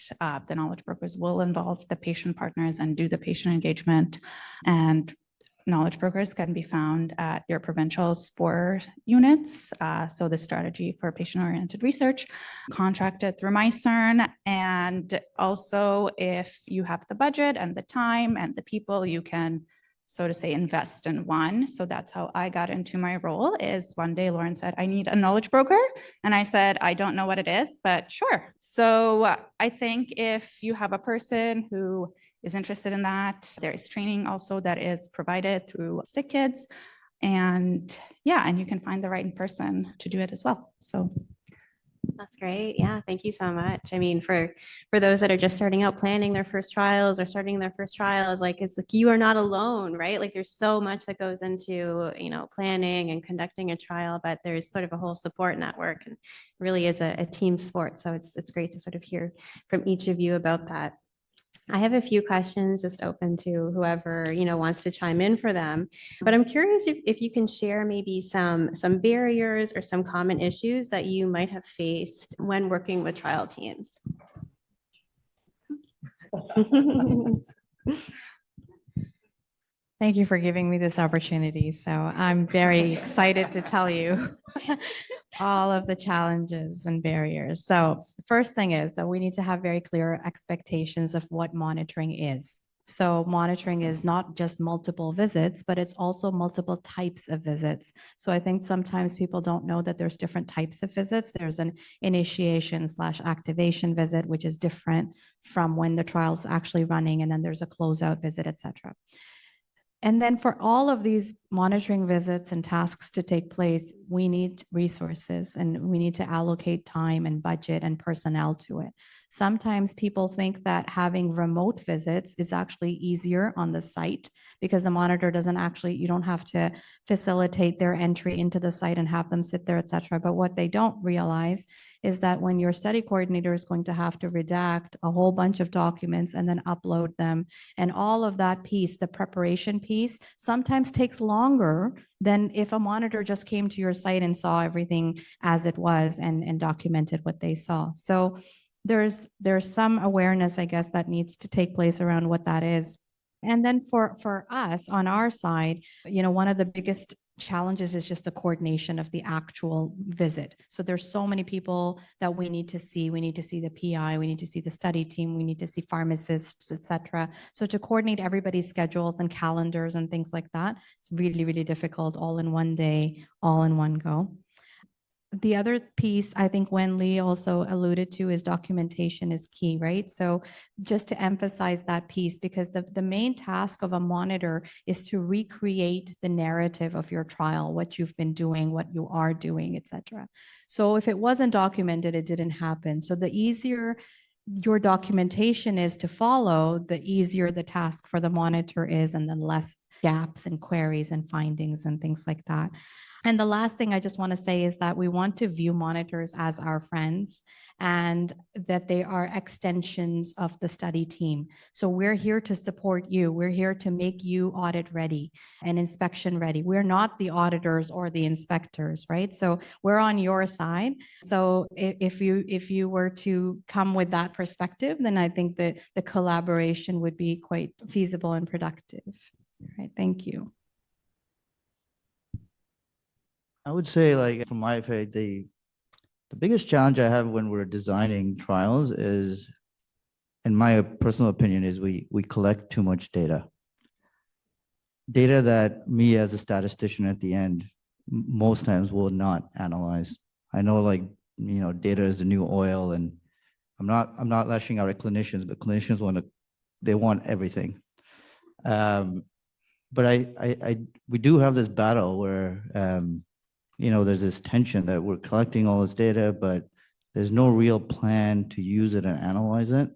the knowledge brokers will involve the patient partners and do the patient engagement. And knowledge brokers can be found at your provincial SPOR units. So the strategy for patient-oriented research, contracted through MyCern. And also, if you have the budget and the time and the people, you can, so to say, invest in one. So that's how I got into my role. Is one day Lauren said, I need a knowledge broker. And I said, I don't know what it is, but sure. So I think if you have a person who is interested in that, there is training also that is provided through Stick Kids. And yeah, and you can find the right person to do it as well. So that's great. Yeah, thank you so much. I mean, for those that are just starting out planning their first trials or starting their first trials, it's like you are not alone, right? Like there's so much that goes into, planning and conducting a trial, but there's sort of a whole support network, and really is a team sport. So it's great to sort of hear from each of you about that. I have a few questions just open to whoever, wants to chime in for them. But I'm curious if you can share maybe some barriers or some common issues that you might have faced when working with trial teams. Thank you for giving me this opportunity. So I'm very excited to tell you all of the challenges and barriers. So the first thing is that we need to have very clear expectations of what monitoring is. So monitoring is not just multiple visits, but it's also multiple types of visits. So I think sometimes people don't know that there's different types of visits. There's an initiation/activation visit, which is different from when the trial's actually running, and then there's a closeout visit, etc. And then for all of these monitoring visits and tasks to take place, we need resources, and we need to allocate time and budget and personnel to it. Sometimes people think that having remote visits is actually easier on the site because the monitor doesn't actually, you don't have to facilitate their entry into the site and have them sit there, et cetera. But what they don't realize is that when your study coordinator is going to have to redact a whole bunch of documents and then upload them, and all of that piece, the preparation piece, sometimes takes longer than if a monitor just came to your site and saw everything as it was and documented what they saw. So there's some awareness, I guess, that needs to take place around what that is. And then for us on our side, one of the biggest challenges is just the coordination of the actual visit. So there's so many people that we need to see. We need to see the PI, we need to see the study team, we need to see pharmacists, etc. So to coordinate everybody's schedules and calendars and things like that, it's really, really difficult all in one day, all in one go. the other piece I think Wenli also alluded to is documentation is key, right? So just to emphasize that piece, because the main task of a monitor is to recreate the narrative of your trial, what you've been doing, what you are doing, etc. So if it wasn't documented, it didn't happen. So the easier your documentation is to follow, the easier the task for the monitor is, and then less gaps and queries and findings and things like that. And the last thing I just want to say is that we want to view monitors as our friends and that they are extensions of the study team. So we're here to support you. We're here to make you audit ready and inspection ready. We're not the auditors or the inspectors, right? So we're on your side. So if you were to come with that perspective, then I think that the collaboration would be quite feasible and productive. All right, thank you. I would say, like, from my opinion, the biggest challenge I have when we're designing trials is, in my personal opinion, is we collect too much data. Data that me as a statistician at the end most times will not analyze. I know, like, data is the new oil, and I'm not lashing out at clinicians, but clinicians want everything. But we do have this battle where there's this tension that we're collecting all this data, but there's no real plan to use it and analyze it.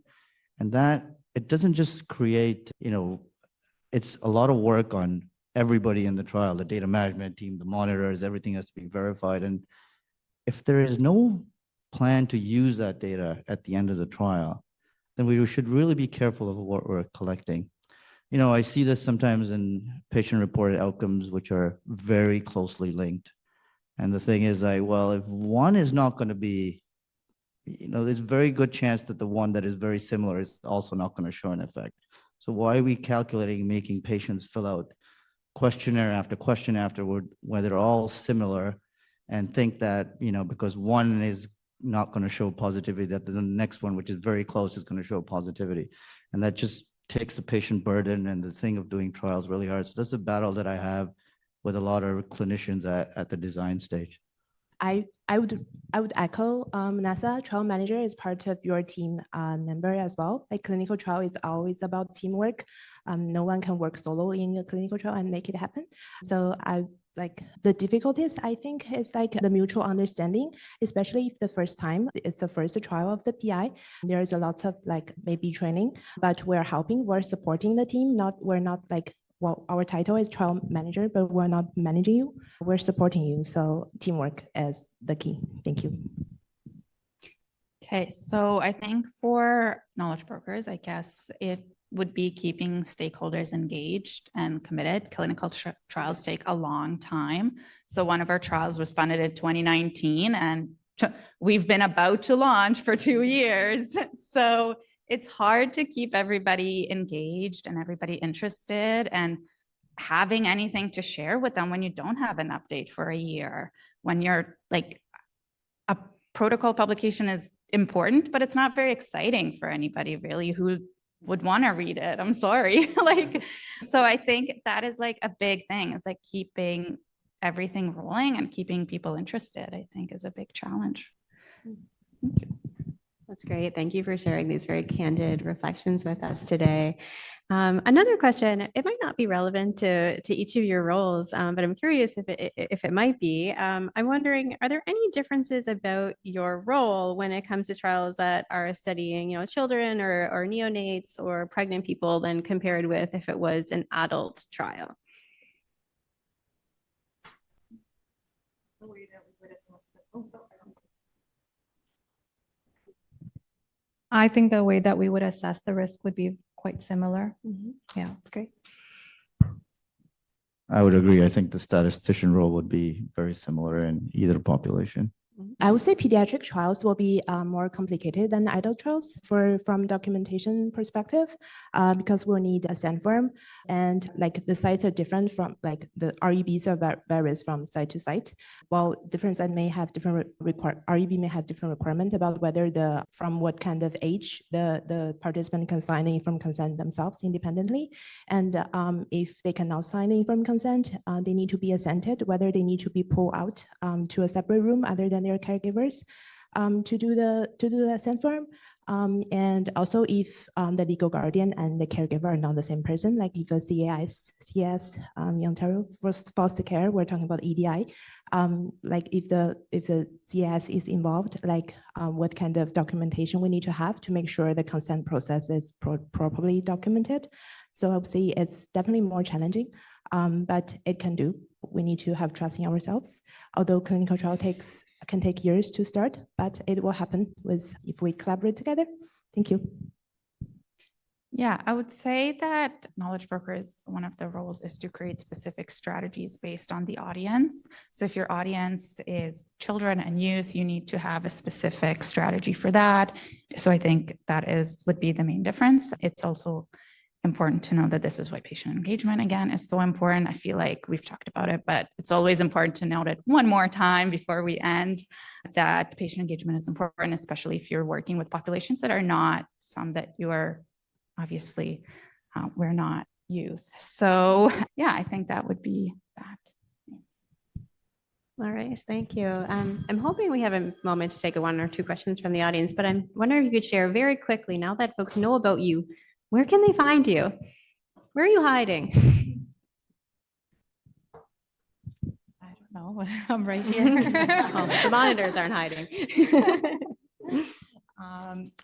And that, it doesn't just create, it's a lot of work on everybody in the trial, the data management team, the monitors, everything has to be verified. And if there is no plan to use that data at the end of the trial, then we should really be careful of what we're collecting. I see this sometimes in patient-reported outcomes, which are very closely linked. And the thing is, well, if one is not going to be, there's a very good chance that the one that is very similar is also not going to show an effect. So why are we calculating, making patients fill out questionnaire after question afterward, where they're all similar, and think that, because one is not going to show positivity, that the next one, which is very close, is going to show positivity. And that just takes the patient burden and the thing of doing trials really hard. So that's a battle that I have with a lot of clinicians at the design stage. I would echo Manasa. Trial manager is part of your team member as well. Like, clinical trial is always about teamwork. No one can work solo in a clinical trial and make it happen. So the difficulties, I think, is like the mutual understanding, especially if the first time it's the first trial of the PI. There is a lot of maybe training, but we're helping, we're supporting the team. We're not well, our title is trial manager, but we're not managing you. We're supporting you. So teamwork is the key. Thank you. Okay, so I think for knowledge brokers, I guess it would be keeping stakeholders engaged and committed. Clinical trials take a long time. So one of our trials was funded in 2019, and we've been about to launch for 2 years. So it's hard to keep everybody engaged and everybody interested and having anything to share with them when you don't have an update for a year. When you're a protocol publication is important, but it's not very exciting for anybody really who would want to read it. I'm sorry. So I think that is a big thing, is keeping everything rolling and keeping people interested, I think, is a big challenge. Thank you. That's great. Thank you for sharing these very candid reflections with us today. Another question, it might not be relevant to each of your roles, but I'm curious if it might be. I'm wondering, are there any differences about your role when it comes to trials that are studying, children or neonates or pregnant people than compared with if it was an adult trial? I think the way that we would assess the risk would be quite similar. Yeah, that's great. I would agree. I think the statistician role would be very similar in either population. I would say pediatric trials will be more complicated than adult trials from documentation perspective, because we'll need a SAN form, and the sites are different from the REBs are varies from site to site. While different sites may have different REB may have different requirement about whether from what kind of age the participant can sign the informed consent themselves independently, and if they cannot sign the informed consent, they need to be assented, whether they need to be pulled out to a separate room other than and their caregivers to do the assent form. And also if the legal guardian and the caregiver are not the same person, like if a CS in Ontario foster care, we're talking about EDI, like if the CS is involved, like what kind of documentation we need to have to make sure the consent process is properly documented. So I would say it's definitely more challenging, but it can do. We need to have trust in ourselves. Although clinical trial can take years to start, but it will happen if we collaborate together. Thank you. Yeah, I would say that knowledge brokers, one of the roles is to create specific strategies based on the audience. So if your audience is children and youth, you need to have a specific strategy for that. So I think that would be the main difference. It's also important to know that this is why patient engagement, again, is so important. I feel like we've talked about it, but it's always important to note it one more time before we end, that patient engagement is important, especially if you're working with populations that are not some that you are obviously, we're not youth. So yeah, I think that would be that. All right, thank you. I'm hoping we have a moment to take one or two questions from the audience, but I'm wondering if you could share very quickly, now that folks know about you, where can they find you? Where are you hiding? I don't know. I'm right here. Oh, the monitors aren't hiding.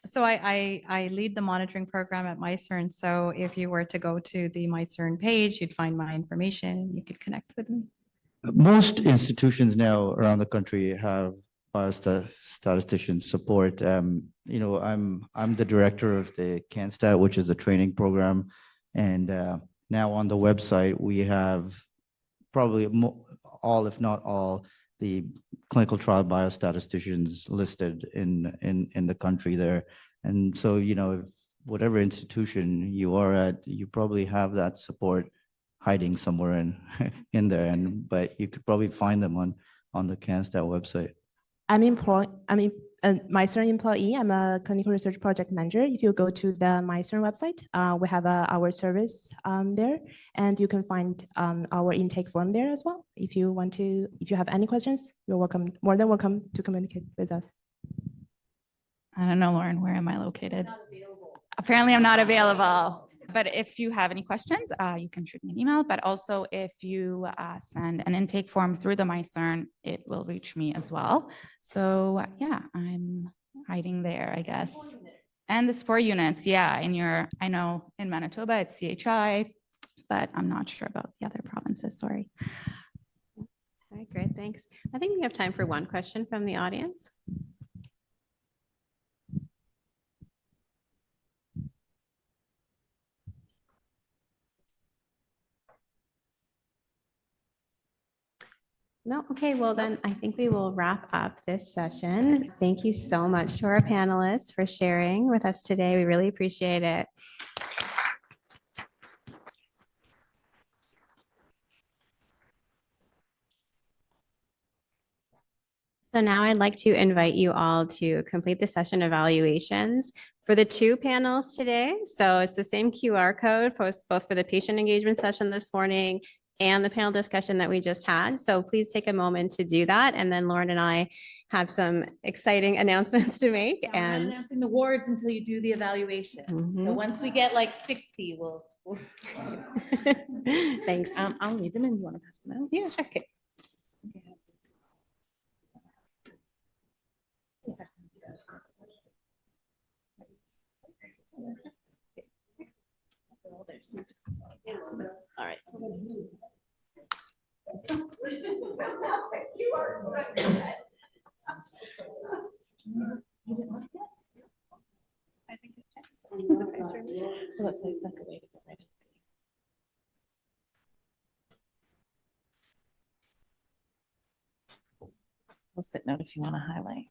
So I lead the monitoring program at MyCERN. So if you were to go to the MyCERN page, you'd find my information. You could connect with me. Most institutions now around the country have biostatistician support. You know, I'm the director of the CanStat, which is a training program, and now on the website we have probably all, if not all, the clinical trial biostatisticians listed in the country there. And so, you know, if whatever institution you are at, you probably have that support hiding somewhere in there, but you could probably find them on the CanStat website. I'm a MyCERN employee. I'm a clinical research project manager. If you go to the MyCERN website, we have our service there, and you can find our intake form there as well. If you have any questions, you're more than welcome to communicate with us. I don't know, Lauren, where am I located? Apparently I'm not available. But if you have any questions, you can shoot me an email. But also if you send an intake form through the MyCERN, it will reach me as well. So yeah, I'm hiding there, I guess. And the support units, yeah, I know in Manitoba it's CHI, but I'm not sure about the other provinces, sorry. All right, great, thanks. I think we have time for one question from the audience. No, okay, well then I think we will wrap up this session. Thank you so much to our panelists for sharing with us today. We really appreciate it. So now I'd like to invite you all to complete the session evaluations for the two panels today. So it's the same QR code both for the patient engagement session this morning and the panel discussion that we just had. So please take a moment to do that. And then Lauren and I have some exciting announcements to make. Yeah, we're not announcing the awards until you do the evaluation. So once we get like 60, we'll. Thanks. I'll read them and you want to pass them out? Yeah, sure. Okay. All right. You are correct. I think that's nice. Post-it note if you want to highlight.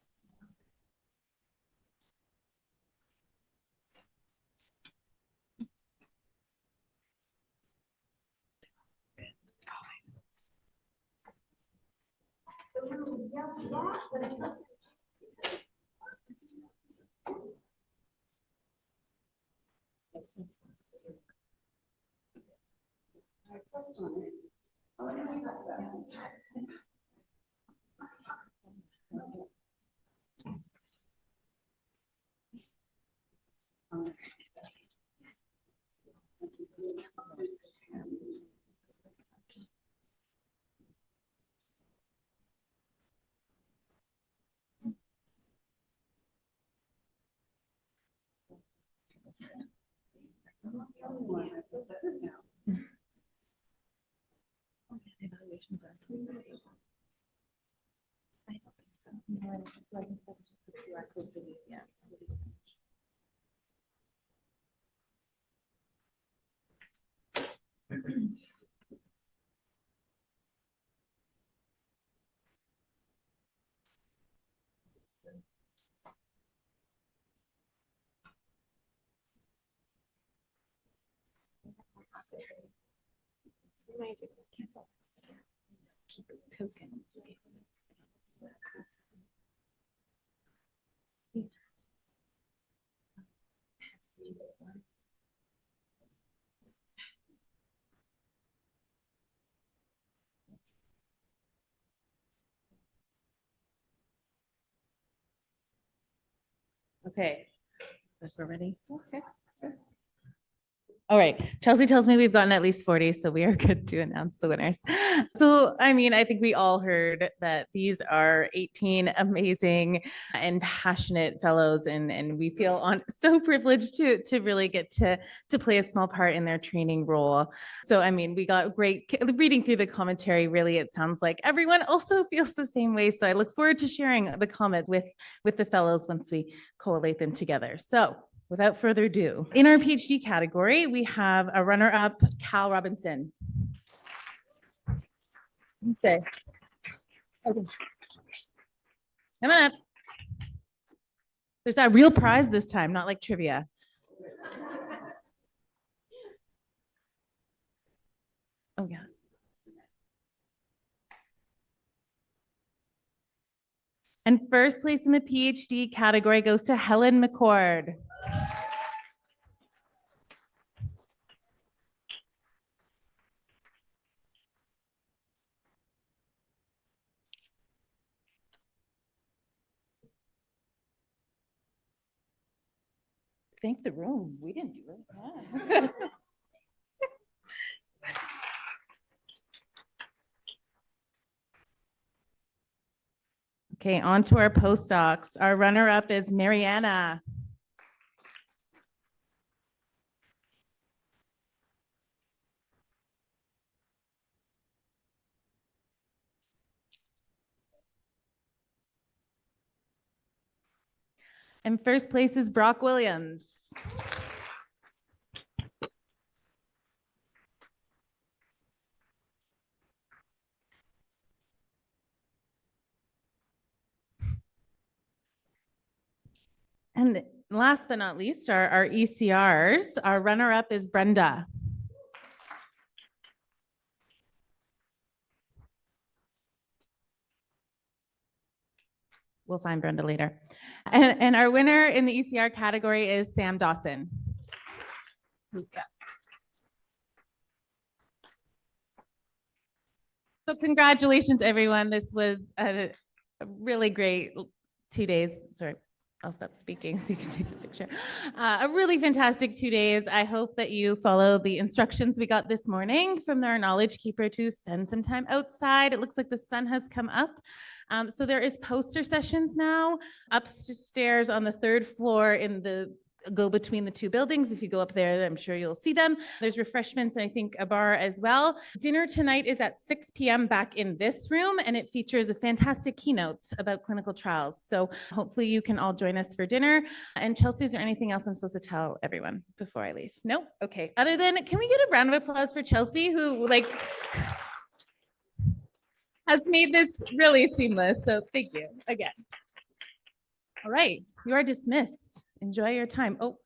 Okay, if we're ready. Okay. All right, Chelsea tells me we've gotten at least 40, so we are good to announce the winners. So, I mean, I think we all heard that these are 18 amazing and passionate fellows, and we feel so privileged to really get to play a small part in their training role. So, I mean, we got great, reading through the commentary, really, it sounds like everyone also feels the same way. So I look forward to sharing the comments with the fellows once we collate them together. So, without further ado, in our PhD category, we have a runner-up, Cal Robinson. Say. Okay. Come on up. There's that real prize this time, not like trivia. Oh, yeah. And first place in the PhD category goes to Helen McCord. Thank the room. We didn't do it. Yeah. Okay, on to our postdocs. Our runner-up is Mariana. And first place is Brock Williams. And last but not least, our ECRs. Our runner-up is Brenda. We'll find Brenda later. And our winner in the ECR category is Sam Dawson. So congratulations, everyone. This was a really great 2 days. Sorry, I'll stop speaking so you can take the picture. A really fantastic 2 days. I hope that you follow the instructions we got this morning from our knowledge keeper to spend some time outside. It looks like the sun has come up. So there is poster sessions now upstairs on the 3rd floor in the go between the 2 buildings. If you go up there, I'm sure you'll see them. There's refreshments and I think a bar as well. Dinner tonight is at 6 p.m. back in this room, and it features a fantastic keynote about clinical trials. So hopefully you can all join us for dinner. And Chelsea, is there anything else I'm supposed to tell everyone before I leave? No? Okay. Other than, can we get a round of applause for Chelsea, who has made this really seamless. So thank you again. All right, you are dismissed. Enjoy your time. Oh.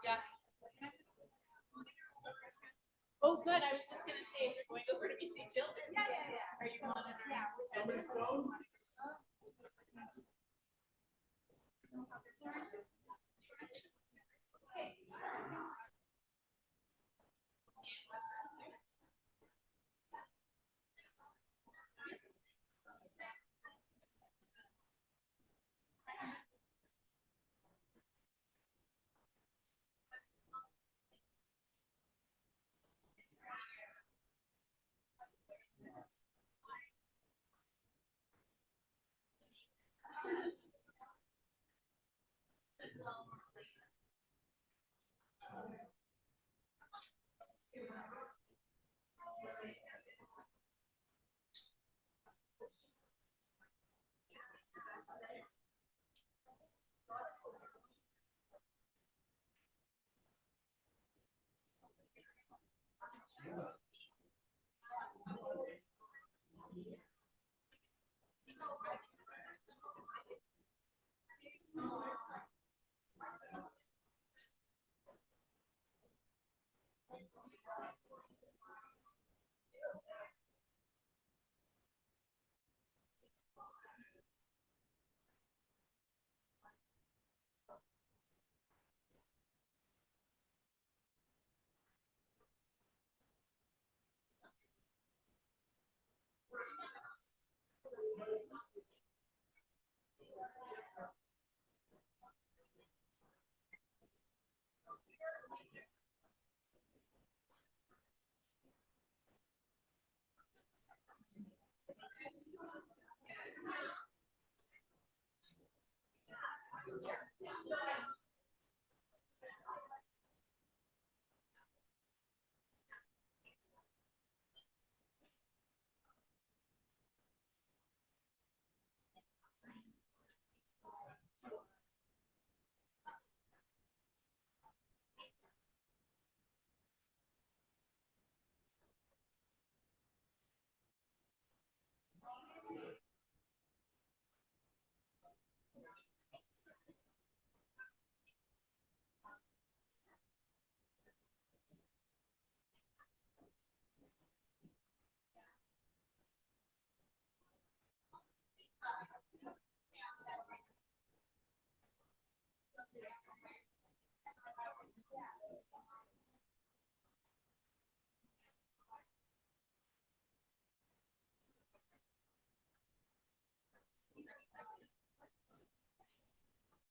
Yeah. Oh, good. I was just gonna say, if you're going over to BC Children. Yeah. Are you monitoring? Yeah.